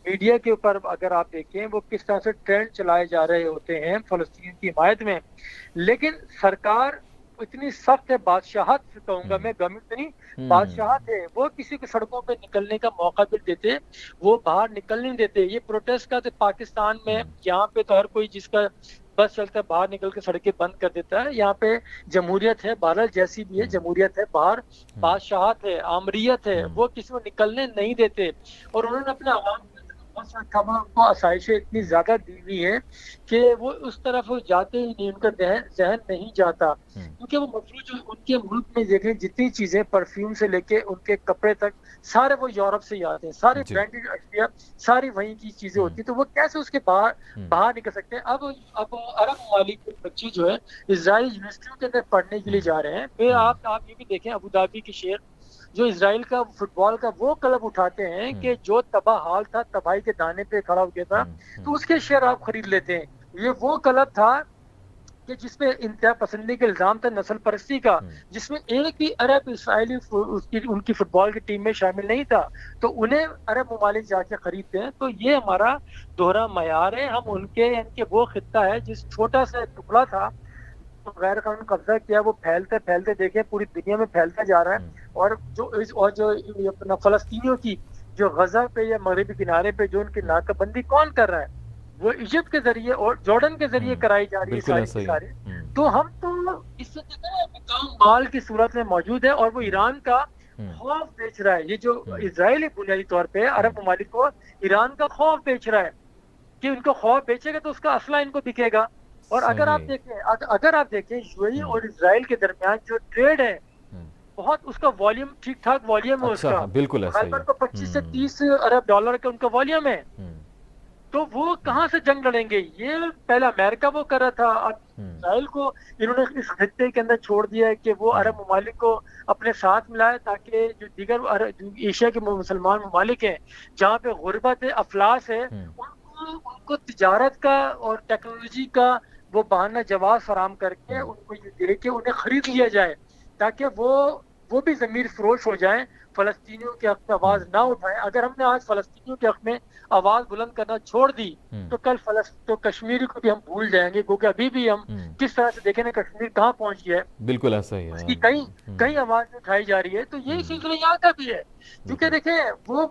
मीडिया के ऊपर अगर आप देखें वो किस तरह से ट्रेंड चलाए जा रहे होते हैं फलस्तीन की हिमायत में। लेकिन सरकार इतनी सख्त है, बादशाहत कहूंगा मैं, गवर्नमेंट नहीं, बादशाहत है। वो किसी को सड़कों पे निकलने का मौका भी देते, वो बाहर निकलने नहीं देते। ये प्रोटेस्ट का तो पाकिस्तान में यहाँ पे तो हर कोई जिसका बस चलता है बाहर निकल के सड़कें बंद कर देता है। यहाँ पे जमहूरियत है, भारत जैसी भी है जमहूरियत है, बाहर बादशाहत है, आमरीयत है, वो किसी को निकलने नहीं देते। और उन्होंने अपने आवाम को आसाइशें इतनी ज्यादा दी हुई है कि वो उस तरफ जाते ही नहीं, उनका जहन नहीं जाता। क्योंकि वो मफरूज उनके मुल्क में देखें जितनी चीजें परफ्यूम से लेके उनके कपड़े तक सारे वो यूरोप से ही आते हैं, सारे ब्रांडेड अशिया सारी वहीं की चीजें होती है। तो वो कैसे उसके बाहर निकल सकते हैं। अब अरब ममालिक के बच्चे जो है इजराइल यूनिवर्सिटियों के अंदर पढ़ने के लिए जा रहे हैं। फिर आप ये भी देखें, अबू धाबी के शेर जो इजराइल का फुटबॉल का वो क्लब उठाते हैं कि जो तबाह हाल था, तबाही के दाने पे खड़ा हो गया था, तो उसके शेयर आप खरीद लेते हैं। ये वो क्लब था कि जिसमें इंतहा पसंदी का इल्जाम था, नस्ल परस्ती का, जिसमें एक भी अरब इसराइली उनकी फुटबॉल की टीम में शामिल नहीं था। तो उन्हें अरब ममालिक जाके खरीदते हैं। तो ये हमारा दोहरा मयार है। हम उनके वो खित्ता है जिस छोटा सा टुकड़ा था तो गैर कानूनी कब्जा किया, वो फैलते फैलते देखे पूरी दुनिया में फैलता जा रहा है। और जो अपना फलस्तीनियों की जो गजा पे या मगरबी किनारे पे जो उनकी नाकाबंदी कौन कर रहा है, वो इजिप्ट के जरिए और जॉर्डन के जरिए कराई जा रही है सारी। तो हम तो इससे काम माल की सूरत में मौजूद है और वो ईरान का खौफ बेच रहा है। ये जो इजराइल बुनियादी तौर पे अरब ममालिक को ईरान का खौफ बेच रहा है कि उनको खौफ बेचेगा तो उसका असला इनको बिकेगा। और अगर आप देखें यूएई और इजराइल के दरमियान जो ट्रेड है बहुत, उसका वॉल्यूम ठीक ठाक वॉल्यूम है। अच्छा, उसका बिल्कुल ऐसा ही है। 25 से 30 अरब डॉलर का उनका वॉल्यूम है। तो वो कहाँ से जंग लड़ेंगे? ये पहला अमेरिका वो कर रहा था, अब इजराइल को इन्होंने इस खित्ते के अंदर छोड़ दिया है कि वो अरब ममालिक को अपने साथ मिलाए ताकि जो दीगर एशिया के मुसलमान ममालिक हैं जहाँ पे गुर्बत है, अफलास है, उनको तिजारत का और टेक्नोलॉजी का वो बहाना जवाब फराम करके उनको ये दे के उन्हें खरीद लिया जाए ताकि वो भी जमीर फरोश हो जाए, फलस्तीनियों के हक में आवाज ना उठाएं। अगर हमने आज फलस्तीनियों के हक में आवाज बुलंद करना छोड़ दी तो कल तो कश्मीर को भी हम भूल जाएंगे, क्योंकि अभी भी हम किस तरह से देखें ना कश्मीर कहाँ पहुंच गया है। बिल्कुल ऐसा ही है। उसकी कई आवाज उठाई जा रही है। तो यही सिलसिला यहाँ का भी है, क्योंकि देखें वो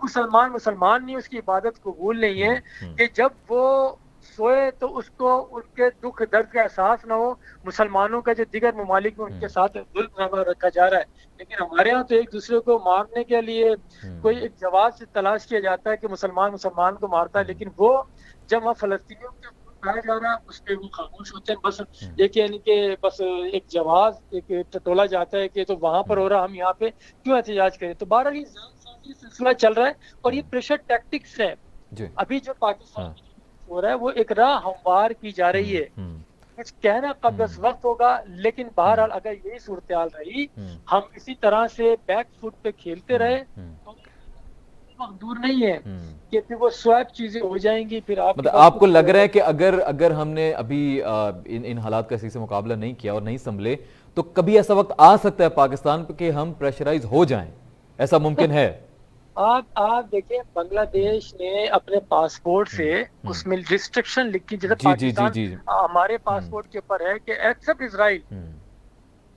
मुसलमान नहीं, उसकी इबादत कबूल नहीं है कि जब वो सोए तो उसको उनके दुख दर्द का एहसास ना हो। मुसलमानों का जो दिगर ममालिक में उनके साथ जुल्म रखा जा रहा है, लेकिन हमारे यहाँ तो एक दूसरे को मारने के लिए कोई एक जवाब से तलाश किया जाता है कि मुसलमान को मारता है, लेकिन वो जब वहाँ फलस्तीनियों के पाया जा रहा है उस पर वो खामोश होते हैं। बस एक यानी कि बस एक जवाब एक टटोला जाता है कि तो वहां पर हो रहा, हम यहाँ पे क्यों एहतजाज करें। तो 12 ही सिलसिला चल रहा है और ये प्रेशर टैक्टिक्स है। अभी जो पाकिस्तान हो रहा है वो एक राह हमवार की जा रही है। कुछ कहना कब वक्त होगा, लेकिन बहरहाल अगर यही सूरत-ए-हाल रही, हम इसी तरह से बैक फुट पे खेलते रहे तो वक्त दूर नहीं है कि फिर वो स्वैप चीजें हो जाएंगी। फिर मतलब आपको लग रहा है कि अगर हमने अभी इन हालात का सही से मुकाबला नहीं किया और नहीं संभले तो कभी ऐसा वक्त आ सकता है पाकिस्तान पे कि हम प्रेशराइज हो जाएं, ऐसा मुमकिन है? आप देखिए, बांग्लादेश ने अपने पासपोर्ट से उसमें रिस्ट्रिक्शन लिखी, जैसे पाकिस्तान हमारे पासपोर्ट के ऊपर है कि एक्सेप्ट इजराइल।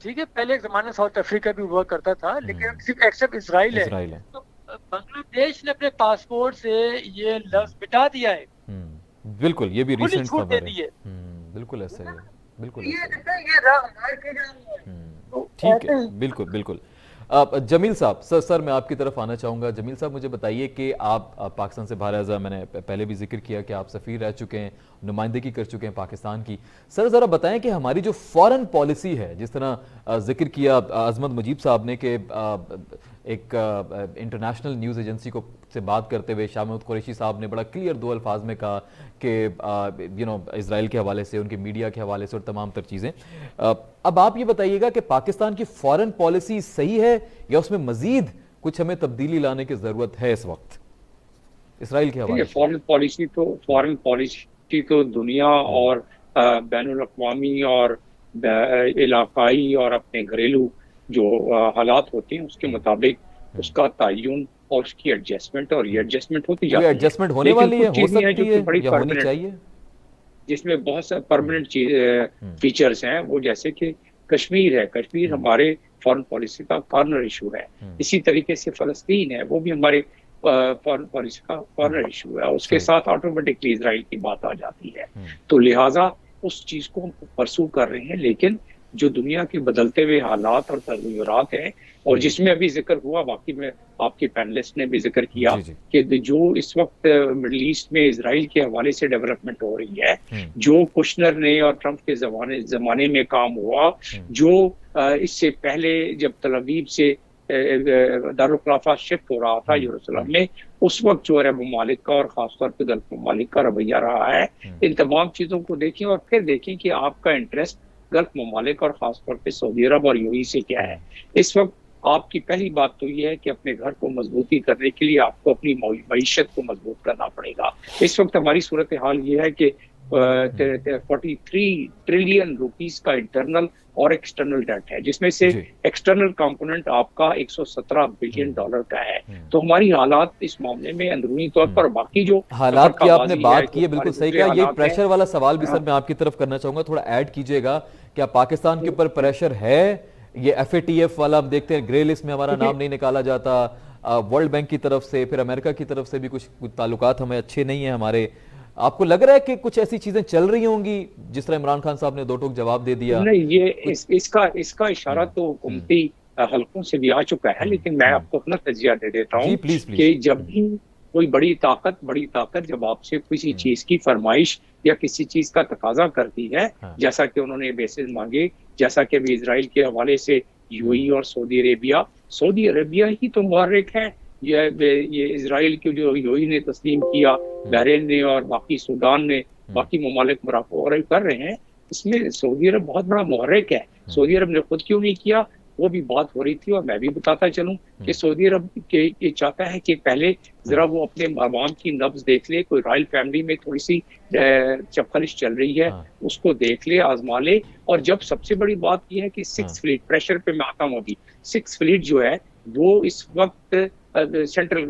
ठीक है, पहले एक जमाने साउथ अफ्रीका भी हुआ करता था, लेकिन सिर्फ एक्सेप्ट इजराइल है। तो बांग्लादेश ने अपने पासपोर्ट से ये लफ्ज मिटा दिया है। बिल्कुल, ये भी रिसेंट छूट दे दी है। बिल्कुल ऐसा ही है, बिल्कुल ये राह हमारे के जा रही है। ठीक है, बिल्कुल। जमील साहब, सर मैं आपकी तरफ आना चाहूँगा। जमील साहब, मुझे बताइए कि आप पाकिस्तान से बाहर, एज़ मैंने पहले भी जिक्र किया कि आप सफ़ीर रह चुके हैं, नुमाइंदगी कर चुके हैं पाकिस्तान की। सर ज़रा बताएं कि हमारी जो फ़ॉरेन पॉलिसी है, जिस तरह जिक्र किया अज़मत मुजीब साहब ने कि एक इंटरनेशनल न्यूज़ एजेंसी को से बात करते हुए शाह महमूद कुरैशी साहब ने बड़ा क्लियर दो अल्फाज में कहा कि इजराइल के हवाले से, उनके मीडिया के हवाले से और तमाम तर चीज़ें। अब आप ये बताइएगा कि पाकिस्तान की फॉरेन पॉलिसी सही है या उसमें मजीद कुछ हमें तब्दीली लाने की ज़रूरत है इस वक्त इसराइल के हवाले से? फॉरेन पॉलिसी तो दुनिया और बैनुल अक़वामी और इलाकाई और अपने घरेलू जो हालात होते हैं उसके मुताबिक उसका तयन और उसकी एडजस्टमेंट और ये एडजस्टमेंट होती जाती है। एडजस्टमेंट होने वाली है, हो सकती है या होनी चाहिए, जिसमें बहुत सारे परमानेंट फीचर्स हैं। वो जैसे कि कश्मीर है, कश्मीर हमारे फॉरेन पॉलिसी का कॉर्नर इशू है। इसी तरीके से फ़लस्तीन है, वो भी हमारे फॉरेन पॉलिसी का कॉर्नर इशू है। उसके साथ ऑटोमेटिकली इजराइल की बात आ जाती है। तो लिहाजा उस चीज को हम परसू कर रहे हैं, लेकिन जो दुनिया के बदलते हुए हालात और तगय्युरात हैं, और जिसमें अभी जिक्र हुआ, बाकी में आपके पैनलिस्ट ने भी जिक्र किया कि जो इस वक्त मिडल ईस्ट में इजराइल के हवाले से डेवलपमेंट हो रही है, जो कुशनर ने और ट्रंप के जमाने में काम हुआ, जो इससे पहले जब तल अवीव से दारुल खिलाफा शिफ्ट हो रहा था यरूशलेम में, उस वक्त जो अरब ममालिक का और खासतौर पर गल्फ ममालिक का रवैया रहा है, इन तमाम चीजों को देखें और फिर देखें कि आपका इंटरेस्ट गल्फ ममालिक और खासतौर पे सऊदी अरब और यूएई से क्या है। इस वक्त आपकी पहली बात तो यह है कि अपने घर को मजबूती करने के लिए आपको अपनी मईशत को मजबूत करना पड़ेगा। इस वक्त हमारी सूरत हाल ये है कि 43 ट्रिलियन रुपीस का इंटरनल और एक्सटर्नल डेट है, जिसमें से एक्सटर्नल कंपोनेंट आपका 117 बिलियन डॉलर का है। तो हमारी हालात इस मामले में अंदरूनी तौर पर, बाकी जो हालात की आपने बात की है, बिल्कुल सही कहा। ये प्रेशर वाला सवाल भी सर मैं आपकी तरफ करना चाहूंगा, थोड़ा ऐड कीजिएगा। क्या पाकिस्तान के ऊपर प्रेशर है? ये FATF वाला हम देखते हैं, ग्रे लिस्ट में हमारा नाम नहीं निकाला जाता, वर्ल्ड बैंक की तरफ से, फिर अमेरिका की तरफ से भी कुछ ताल्लुकात हमें अच्छे नहीं है हमारे। आपको लग रहा है कि कुछ ऐसी चीजें चल रही होंगी, जिस तरह इमरान खान साहब ने दो टूक जवाब दे दिया? नहीं, ये इसका इशारा तो हुकूमती हलकों से भी आ चुका है, लेकिन मैं आपको अपना तजिया दे देता हूँ कि जब भी कोई बड़ी ताकत जब आपसे किसी चीज की फरमाइश या किसी चीज का तकाजा करती है, जैसा कि उन्होंने बेसिस मांगे, जैसा कि अभी इजराइल के हवाले से यूएई और सऊदी अरेबिया ही तो मुहर्रिक है। ये इजराइल के जो यूएई ने तस्लीम किया, बहरीन ने और बाकी सूडान ने, बाकी ममालिक मोरक्को और कर रहे हैं, इसमें सऊदी अरब बहुत बड़ा मुहर्रिक है। सऊदी अरब ने खुद क्यों नहीं किया, वो भी बात हो रही थी, और मैं भी बताता चलूं कि सऊदी अरब ये चाहता है कि पहले जरा वो अपने अवाम की नब्ज देख ले। कोई रॉयल फैमिली में थोड़ी सी चपखलिश चल रही है, उसको देख ले, आजमा ले। और जब सबसे बड़ी बात यह है कि 6 फ्लीट प्रेशर पे मैं आता हूँ, अभी 6 फ्लीट जो है वो इस वक्त सेंटकॉम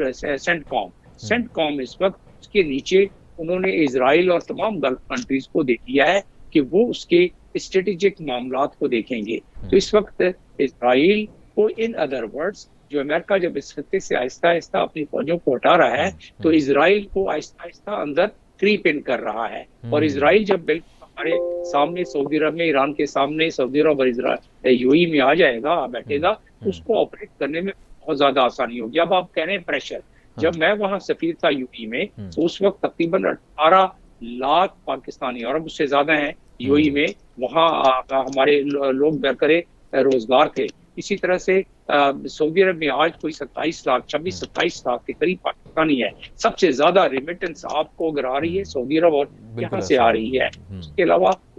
इस वक्त उसके नीचे उन्होंने इजराइल और तमाम गल्फ कंट्रीज को दे दिया है कि वो उसके स्ट्रेटेजिक मामलात को देखेंगे। तो इस वक्त इजराइल को, इन अदर वर्ड्स, जो अमेरिका जब इस खत्ते से आहिस्ता आहिस्ता अपनी फौजों को हटा रहा है, तो इजराइल को आहिस्ता आहिस्ता अंदर क्रीप इन कर रहा है। और इजराइल जब बिल्कुल हमारे सामने सऊदी अरब में, ईरान के सामने सऊदी अरब और यूएई में आ जाएगा, बैठेगा, उसको ऑपरेट करने में बहुत ज्यादा आसानी होगी। अब आप कह रहे हैं प्रेशर, जब मैं वहां सफीर था यूएई में, तो उस वक्त तकरीबन 18 लाख पाकिस्तानी और उससे ज्यादा हैं यूएई में, वहां हमारे लोग बेहतरे रोजगार थे। इसी तरह से सऊदी अरब में आज कोई 26-27 लाख के करीब पाकिस्तानी है। सबसे ज्यादा रेमिटेंस आपको अगर आ रही है सऊदी अरब और यहाँ से आ रही है।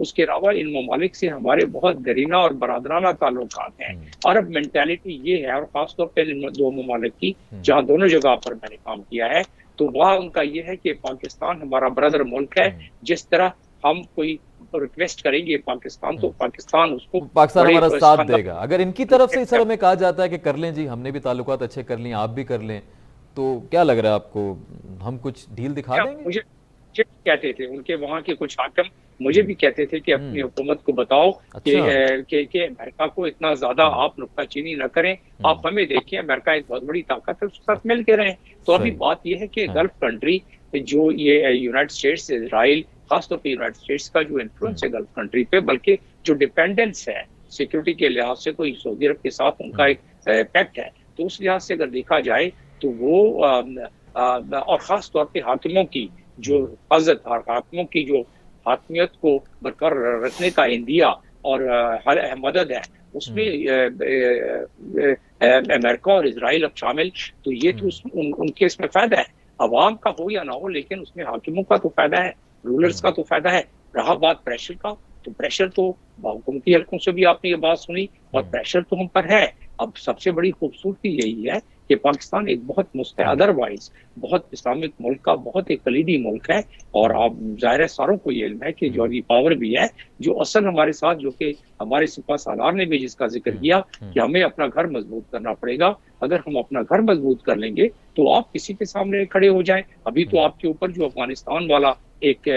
उसके अलावा इन ममालिक से हमारे बहुत गरीना और बरादराना ताल्लुकात हैं। अरब मेंटालिटी ये है, और खासतौर पर इन दो ममालिक की, जहाँ दोनों जगह पर मैंने काम किया है, तो वहाँ उनका ये है कि पाकिस्तान हमारा ब्रदर मुल्क है। जिस तरह हम कोई रिक्वेस्ट करेंगे पाकिस्तान, तो पाकिस्तान हमारा साथ देगा। अगर इनकी तरफ से इस तरह में कहा जाता है कि कर लें जी, हमने भी ताल्लुकात अच्छे कर लिए, आप भी कर लें, तो क्या लग रहा है आपको, हम कुछ ढील दिखा देंगे? मुझे कहते थे उनके वहाँ के कुछ हाकिम, मुझे भी कहते थे कि अपनी हुकूमत को बताओ कि अमेरिका को इतना ज्यादा आप नुक्ताचीनी न करें, आप हमें देखिए, अमेरिका एक बहुत बड़ी ताकत है, उसके साथ मिल के रहें। तो अभी बात यह है कि गल्फ कंट्री, जो ये यूनाइटेड स्टेट्स, इजराइल, खासतौर पर यूनाइटेड स्टेट्स का जो इन्फ्लुएंस है गल्फ कंट्री पे, बल्कि जो डिपेंडेंस है सिक्योरिटी के लिहाज से, तो सऊदी अरब के साथ उनका एक पैक्ट है। तो उस लिहाज से अगर देखा जाए तो वो और ख़ास तौर पे हाकिमों की जो हिफाजत और हाकिमों की जो हाकिमियत को बरकरार रखने का इंदिया और मदद है, उसमें अमेरिका और इजराइल अब शामिल, तो ये तो उनके इसमें फायदा है, अवाम का हो या ना हो, लेकिन उसमें हाकिमों का तो फायदा है, रूलर्स का तो फायदा है। रहा बात प्रेशर का, तो प्रेशर तो हुकूमती हलकों से भी आपने ये बात सुनी और प्रेशर तो हम पर है। अब सबसे बड़ी खूबसूरती यही है कि पाकिस्तान एक बहुत अदरवाइज बहुत इस्लामिक मुल्क का बहुत एक कलीदी मुल्क है, और आप जाहिर है सारों को ये इल्म है कि जौहरी पावर भी है जो असल हमारे साथ, जो कि हमारे सिपा सालार ने भी जिसका जिक्र किया कि हमें अपना घर मजबूत करना पड़ेगा। अगर हम अपना घर मजबूत कर लेंगे तो आप किसी के सामने खड़े हो जाएं। अभी तो आपके ऊपर जो अफगानिस्तान वाला एक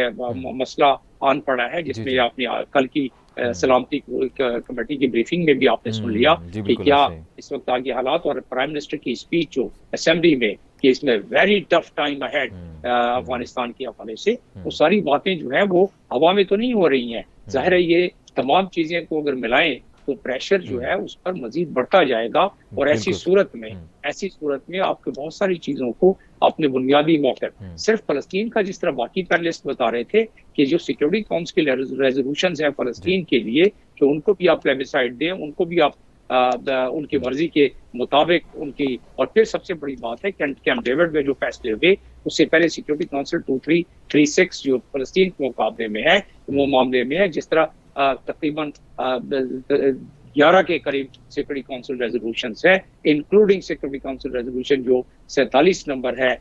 मसला आन पड़ा है, जिसमें आपने कल की सलामती कमेटी की ब्रीफिंग में भी आपने सुन लिया कि क्या इस वक्त आगे हालात, और प्राइम मिनिस्टर की स्पीच जो असेंबली में कि इसमें very tough time ahead Afghanistan के हवाले से, वो सारी बातें जो है वो हवा में तो नहीं हो रही हैं। जाहिर है ये तमाम चीजें को अगर मिलाएं तो प्रेशर जो है उस पर मजीद बढ़ता जाएगा, और ऐसी सूरत में आपके बहुत सारी चीजों को अपने बुनियादी मौके, सिर्फ फलस्तीन का जिस तरह बाकी पैनलिस्ट बता रहे थे कि जो सिक्योरिटी काउंसिल रेजोल्यूशंस हैं फलस्तीन के लिए कि उनको भी आप प्लेबिसाइड दें, उनको भी आप उनकी मर्जी के मुताबिक उनकी, और फिर सबसे बड़ी बात है कैंप डेविड में जो फैसले हुए उससे पहले सिक्योरिटी काउंसिल 2336 जो फलस्तीन के मुकाबले में है, वो मामले में है, जिस तरह तकरीबन 11 के करीब सिक्योरिटी काउंसिल रेजोल्यूशंस है, इंक्लूडिंग सिक्योरिटी काउंसिल रेजोल्यूशन जो 47 नंबर है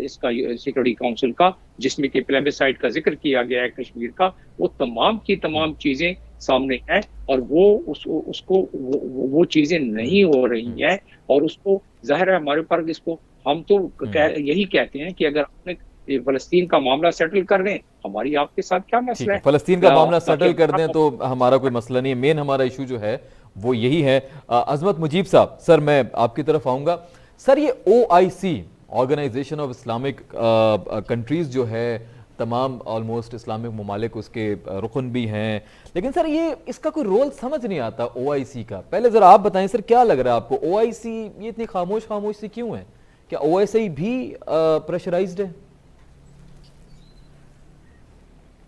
इसका सिक्योरिटी काउंसिल का, जिसमें कि प्लेबिसाइड का जिक्र किया गया है कश्मीर का, वो तमाम की तमाम चीजें सामने हैं, और वो चीजें नहीं हो रही हैं, और उसको जाहिर है हमारे पर इसको हम तो यही कहते हैं कि अगर आपने फलस्तीन का मामला सेटल कर दें, हमारी आपके साथ क्या मसला है? फलस्तीन का मामला सेटल कर दें तो हमारा कोई मसला नहीं है। मेन हमारा इशू जो है वो यही है। अजमत मुजीब साहब, सर मैं आपकी तरफ आऊंगा। सर ये OIC organisation of Islamic countries जो है, तमाम ऑलमोस्ट इस्लामिक ममालिक उसके रुकन भी हैं, लेकिन सर ये इसका कोई रोल समझ नहीं आता OIC का। पहले जरा आप बताएं सर, क्या लग रहा है आपको OIC ये इतनी खामोश सी क्यों है? क्या OIC भी प्रेशराइज्ड है?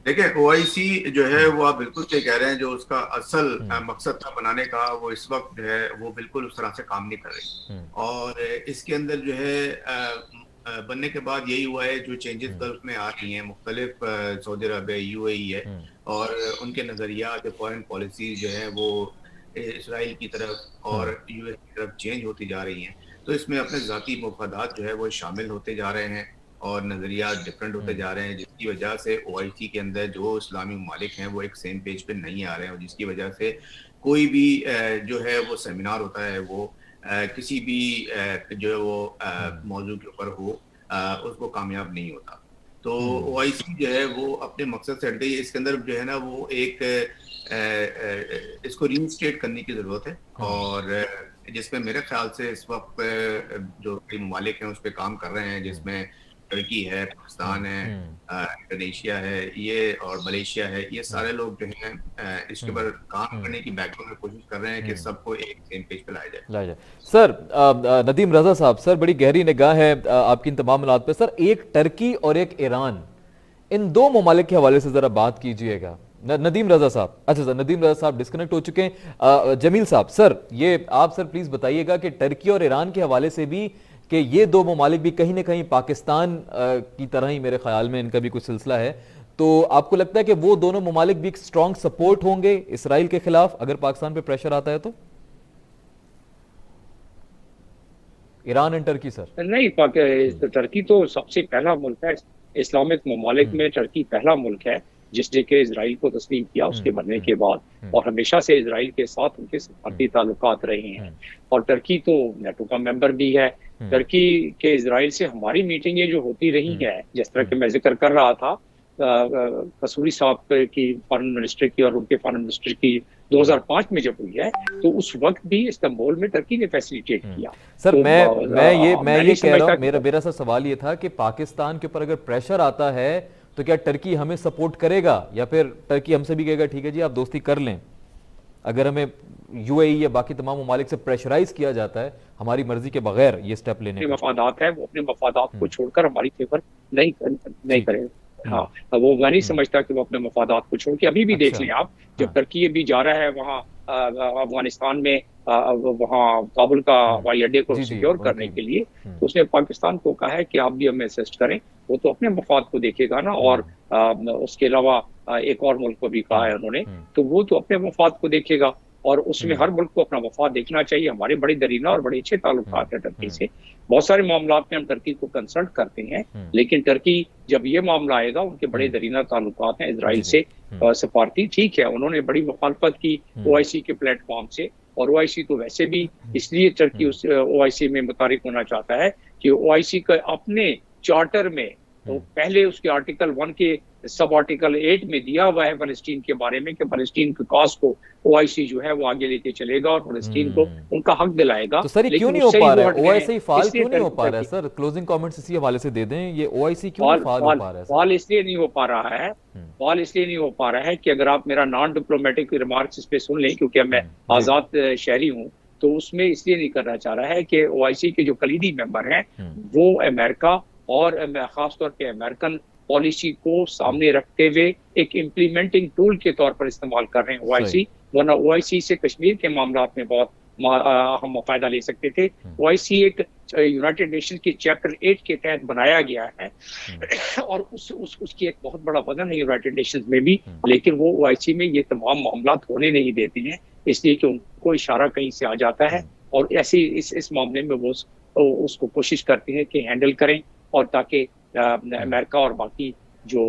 देखिए OIC जो है वो आप बिल्कुल सही कह रहे हैं, जो उसका असल मकसद था बनाने का वो इस वक्त जो है वो बिल्कुल उस तरह से काम नहीं कर रही, और इसके अंदर जो है बनने के बाद यही हुआ है, जो चेंजेस गल्फ में आ रही हैं मुख्तलिफ, सऊदी अरब है, UAE है, और उनके नज़रिया जो फॉरेन पॉलिसी जो है वो इसराइल की तरफ और US की तरफ चेंज होती जा रही हैं, तो इसमें अपने ज़ाती मफादात जो है वो शामिल होते जा रहे हैं और नज़रिया डिफरेंट होते जा रहे हैं, जिसकी वजह से OIC के अंदर जो इस्लामी ममालिक हैं वो एक सेम पेज पे नहीं आ रहे हैं, और जिसकी वजह से कोई भी जो है वो सेमिनार होता है वो किसी भी जो है वो मौजू के ऊपर हो उसको कामयाब नहीं होता। तो OIC जो है वो अपने मकसद से हट गई। इसके अंदर जो है ना वो एक इसको रीइंस्टेट करने की ज़रूरत है, और जिसमें मेरे ख्याल से इस वक्त जो कई ममालिक हैं उस पर काम कर रहे हैं, जिसमें तुर्की है, पाकिस्तान है, इंडोनेशिया है, ये और मलेशिया है, ये सारे लोग जो हैं इसके ऊपर काम करने की बैकग्राउंड में कोशिश कर रहे हैं कि सबको एक सेम पेज पे लाया जाए। सर नदीम रजा साहब, सर बड़ी गहरी निगाह है आपकी इन तमाम मामलात पे। सर एक टर्की और एक ईरान, इन दो ममालिक के हवाले से जरा बात कीजिएगा। नदीम रजा साहब, अच्छा सर नदीम रजा साहब डिस्कनेक्ट हो चुके हैं। जमील साहब, सर ये आप सर प्लीज बताइएगा कि टर्की और ईरान के हवाले से भी कि ये दो ममालिक भी कहीं ना कहीं पाकिस्तान की तरह ही मेरे ख्याल में इनका भी कुछ सिलसिला है, तो आपको लगता है कि वो दोनों ममालिक भी एक स्ट्रॉन्ग सपोर्ट होंगे इसराइल के खिलाफ अगर पाकिस्तान पे प्रेशर आता है? तो ईरान एंड टर्की सर? नहीं, टर्की तो सबसे पहला मुल्क है इस्लामिक ममालिक में, टर्की पहला मुल्क है जिसने के इजराइल को तस्लीम किया उसके बनने के बाद, और हमेशा से इजराइल के साथ उनके सफारती ताल्लुकात रहे हैं, और टर्की तो नेटो का मेंबर भी है। टर्की के इजराइल से हमारी मीटिंगें जो होती रही है, जिस तरह के मैं जिक्र कर रहा था कसूरी साहब की फॉरेन मिनिस्टर की और उनके फॉरेन मिनिस्टर की 2005 में जब हुई है, तो उस वक्त भी इस्तांबुल में टर्की ने फैसिलिटेट किया। सर तो मैं ये कह रहा हूँ, मेरा सर सवाल ये था कि पाकिस्तान के ऊपर अगर प्रेशर आता है तो क्या टर्की हमें सपोर्ट करेगा, या फिर टर्की हमसे भी कहेगा ठीक है जी आप दोस्ती कर लें? अगर हमें यूएई या बाकी तमाम ममालिक से प्रेशराइज किया जाता है हमारी मर्जी के बगैर ये स्टेप लेने अपने का। मफादात है, वो अपने मफादात को छोड़कर हमारी फेवर नहीं करेगा। हाँ, वो मैं नहीं समझता कि वो अपने मफादात को छोड़ के, अभी भी देख लें आप, जब टर्की अभी जा रहा है वहाँ अफगानिस्तान में, वहाँ काबुल का हवाई अड्डे को सिक्योर करने के लिए, तो उसने पाकिस्तान को कहा है कि आप भी हमें असिस्ट करें। वो तो अपने मफाद को देखेगा ना, और उसके अलावा एक और मुल्क को भी कहा है उन्होंने, तो वो तो अपने मफाद को देखेगा, और उसमें हर मुल्क को अपना मफाद देखना चाहिए। हमारे बड़े दरीना और बड़े अच्छे ताल्लुकात हैं टर्की से, बहुत सारे मामलात में हम टर्की को कंसल्ट करते हैं, लेकिन टर्की जब ये मामला आएगा, उनके बड़े दरीना ताल्लुकात हैं इसराइल से, सफारती, ठीक है उन्होंने बड़ी मुखालफत की ओआईसी के प्लेटफॉर्म से, और ओआईसी तो वैसे भी इसलिए टर्की उस ओआईसी में मुतारिक होना चाहता है कि ओआईसी का अपने चार्टर में तो पहले उसके आर्टिकल 1 के सब आर्टिकल 8 में दिया हुआ है फलस्तीन के बारे में कि फलस्तीन के कॉज को ओआईसी जो है वो आगे लेके चलेगा और फलस्तीन को उनका हक दिलाएगा। तो सर ये क्यों नहीं हो पा रहा है? ओआईसी फाल क्यों नहीं हो पा रहा है सर? क्लोजिंग कमेंट्स इसी हवाले से दे दें, ये ओआईसी क्यों नहीं फाल हो पा रहा है? फाल इसलिए नहीं हो पा रहा है, फाल इसलिए नहीं हो पा रहा है कि अगर आप मेरा नॉन डिप्लोमेटिक रिमार्क्स इस पे सुन लें, क्योंकि मैं आजाद शहरी हूँ, तो उसमें इसलिए नहीं करना चाह रहा है कि ओआईसी के जो कलीदी मेंबर हैं वो अमेरिका और खासतौर पे अमेरिकन पॉलिसी को सामने रखते हुए एक इम्प्लीमेंटिंग टूल के तौर पर इस्तेमाल कर रहे हैं ओआईसी, वरना ओआईसी से कश्मीर के मामलात में बहुत हम फायदा ले सकते थे। ओआईसी एक यूनाइटेड नेशन के चैप्टर 8 के तहत बनाया गया है और उसकी एक बहुत बड़ा वजन है यूनाइटेड नेशंस में भी, लेकिन वो ओआईसी में ये तमाम मामलात होने नहीं देते हैं, इसलिए कि उनको इशारा कहीं से आ जाता है, और ऐसे इस मामले में वो उसको कोशिश करते हैं कि हैंडल करें, और ताकि अमेरिका और बाकी जो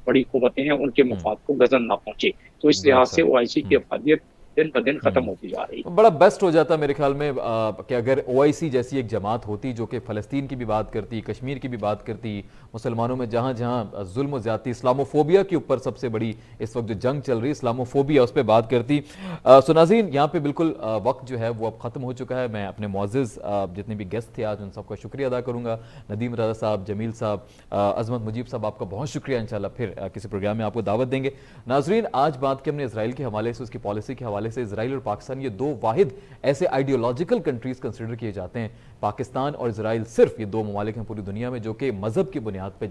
बड़ी कुव्वतें हैं उनके मफाद को गजन ना पहुंचे। तो इस लिहाज से ओआईसी की अफादियत दिन ब दिन खत्म होती जा रही है। बड़ा बेस्ट हो जाता मेरे ख्याल में कि अगर ओआईसी जैसी एक जमात होती जो कि फ़लस्तीन की भी बात करती, कश्मीर की भी बात करती, मुसलमानों में जहाँ जहाँ जुल्म और ज़्यादती, इस्लामोफोबिया के ऊपर सबसे बड़ी इस वक्त जो जंग चल रही है इस्लामोफोबिया, उस पर बात करती। सो नाज़रीन, यहाँ पे बिल्कुल वक्त जो है वो अब ख़त्म हो चुका है। मैं अपने मुअज़्ज़िज़ जितने भी गेस्ट थे आज उन सबका शुक्रिया अदा करूँगा। नदीम रज़ा साहब, जमील साहब, अज़मत मुजीब साहब, आपका बहुत शुक्रिया। इंशाल्लाह फिर किसी प्रोग्राम में आपको दावत देंगे। नाज़रीन, आज बात की हमने इसराइल के हवाले से, उसकी पॉलिसी के हवाले से। इसराइल और पाकिस्तान ये दो वाहिद ऐसे आइडियोलॉजिकल कंट्रीज कंसिडर किए जाते हैं। पाकिस्तान और इसराइल सिर्फ ये दो ममालिक हैं पूरी दुनिया में जो कि मजहब की बुनियाद पर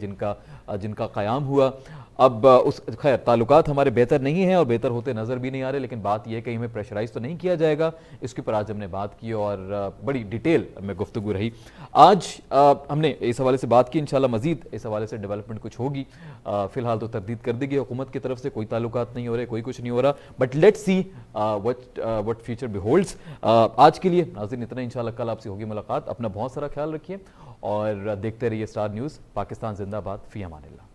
जिनका क़याम हुआ। अब उस खैर ताल्लुकात हमारे बेहतर नहीं हैं और बेहतर होते नज़र भी नहीं आ रहे, लेकिन बात यह है कि हमें प्रेशराइज तो नहीं किया जाएगा। इसके ऊपर आज हमने बात की और बड़ी डिटेल में गुफ्तगू रही। आज हमने इस हवाले से बात की, इंशाल्लाह मजीद इस हवाले से डेवलपमेंट कुछ होगी। फिलहाल तो तरदीद कर दी गई हुकूमत की तरफ से, कोई ताल्लुकात नहीं हो रहे, कोई कुछ नहीं हो रहा, but let's see what future beholds. आज के लिए नाज़रीन इतना, इंशाल्लाह कल आपसे होगी मुलाकात। अपना बहुत सारा ख्याल रखिए और देखते रहिए स्टार न्यूज़। पाकिस्तान जिंदाबाद। फी अमानिल्लाह।